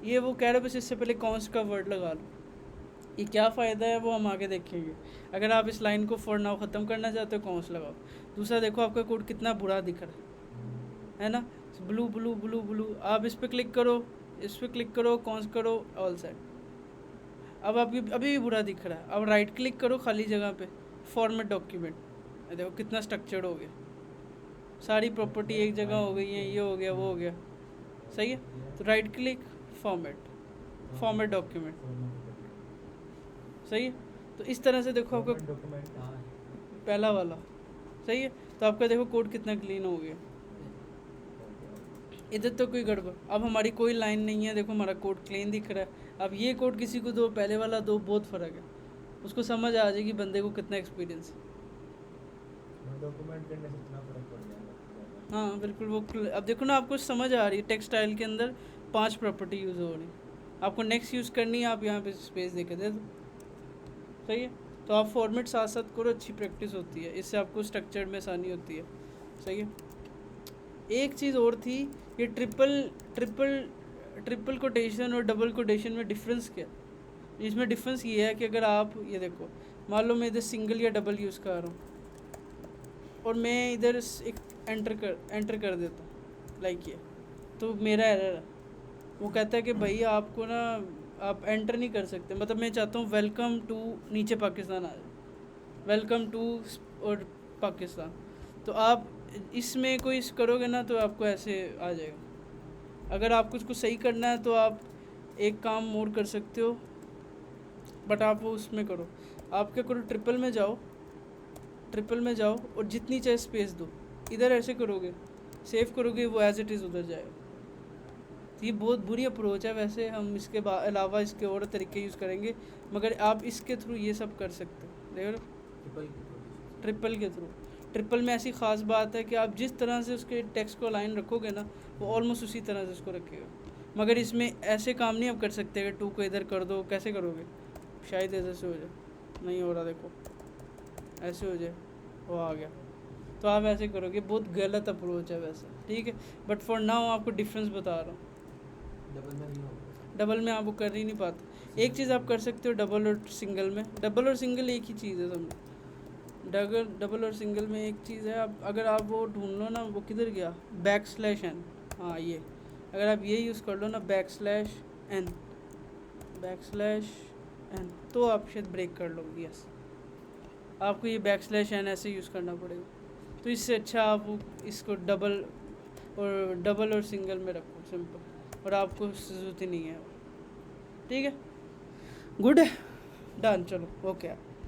ये वो कह रहा है बस इससे पहले कॉन्स्ट का वर्ड लगा लो ये क्या फ़ायदा है वो हम आगे देखेंगे अगर आप इस लाइन को फॉर नाउ ख़त्म करना चाहते हो कॉन्स्ट लगाओ दूसरा देखो आपका कोड कितना बुरा दिख रहा है ना ब्लू ब्लू ब्लू ब्लू आप इस पर क्लिक करो इस पर क्लिक करो कॉन्स्ट करो ऑल सेट अब आपकी अभी भी बुरा दिख रहा है अब राइट क्लिक करो खाली जगह पे फॉर्मेट डॉक्यूमेंट देखो कितना स्ट्रक्चर्ड हो गया सारी प्रॉपर्टी एक जगह हो गई है ये हो गया वो हो गया सही है तो राइट क्लिक फॉर्मेट डॉक्यूमेंट सही है तो इस तरह से देखो आपका डॉक्यूमेंट हाँ पहला वाला सही है तो आपका देखो कोड कितना क्लीन हो गया इधर तो कोई गड़बड़ अब हमारी कोई लाइन नहीं है देखो हमारा कोड क्लीन दिख रहा है अब ये कोड किसी को दो पहले वाला दो बहुत फ़र्क है उसको समझ आ जाएगी बंदे को कितना एक्सपीरियंस है डॉक्यूमेंट करने से इतना फर्क पड़ जाएगा हाँ बिल्कुल वो अब देखो ना आपको समझ आ रही है टेक्स्ट स्टाइल के अंदर 5 प्रॉपर्टी यूज़ हो रही आपको नेक्स्ट यूज़ करनी है आप यहाँ पे स्पेस दे के दे दो सही है तो आप फॉर्मेट साथ साथ करो अच्छी प्रैक्टिस होती है इससे आपको स्ट्रक्चर में आसानी होती है सही है एक चीज़ और थी ये ट्रिपल कोटेशन और डबल कोटेशन में डिफरेंस क्या इसमें डिफरेंस ये है कि अगर आप ये देखो मान लो मैं इधर सिंगल या डबल यूज़ कर रहा हूँ और मैं इधर एक एंटर कर देता हूँ लाइक ये तो मेरा एरर है वो कहता है कि भाई आपको ना आप एंटर नहीं कर सकते मतलब मैं चाहता हूँ वेलकम टू नीचे पाकिस्तान आ जाए वेलकम टू और पाकिस्तान तो आप इसमें कोई करोगे ना तो आपको ऐसे आ जाएगा अगर आपको उसको सही करना है तो आप एक काम और कर सकते हो बट आप वो उसमें करो आप क्या करो ट्रिपल में जाओ और जितनी चाहे स्पेस दो इधर ऐसे करोगे सेव करोगे वो एज इट इज़ उधर जाएगा तो ये बहुत बुरी अप्रोच है वैसे हम इसके अलावा इसके और तरीके यूज़ करेंगे मगर आप इसके थ्रू ये सब कर सकते हो देख लो ट्रिपल के थ्रू ट्रिपल में ऐसी ख़ास बात है कि आप जिस तरह से उसके टेक्स्ट को लाइन रखोगे ना वो ऑलमोस्ट उसी तरह से उसको रखेगा मगर इसमें ऐसे काम नहीं आप कर सकते कि 2 को इधर कर दो, कैसे करोगे? शायद ऐसे से हो जाए, नहीं हो रहा, देखो ऐसे हो जाए, वो आ गया, तो आप ऐसे करोगे, बहुत गलत अप्रोच है वैसे, ठीक है। बट फॉर नाउ आपको डिफरेंस बता रहा हूँ। डबल में नहीं होगा। डबल में आप वो कर ही नहीं पाते। एक चीज़ आप कर सकते हो डबल और सिंगल में, डबल और सिंगल एक ही चीज़ है समझो। डबल और सिंगल में एक चीज़ है, आप अगर आप वो ढूंढ लो ना, वो किधर गया, \n, हाँ ये, अगर आप ये यूज़ कर लो ना \n, तो आप शायद ब्रेक कर लोगे। यस, आपको ये \n ऐसे यूज़ करना पड़ेगा। तो इससे अच्छा आप इसको डबल और सिंगल में रखो, सिंपल, और आपको ज़रूरत ही नहीं है, ठीक है। गुड है, डन, चलो ओके।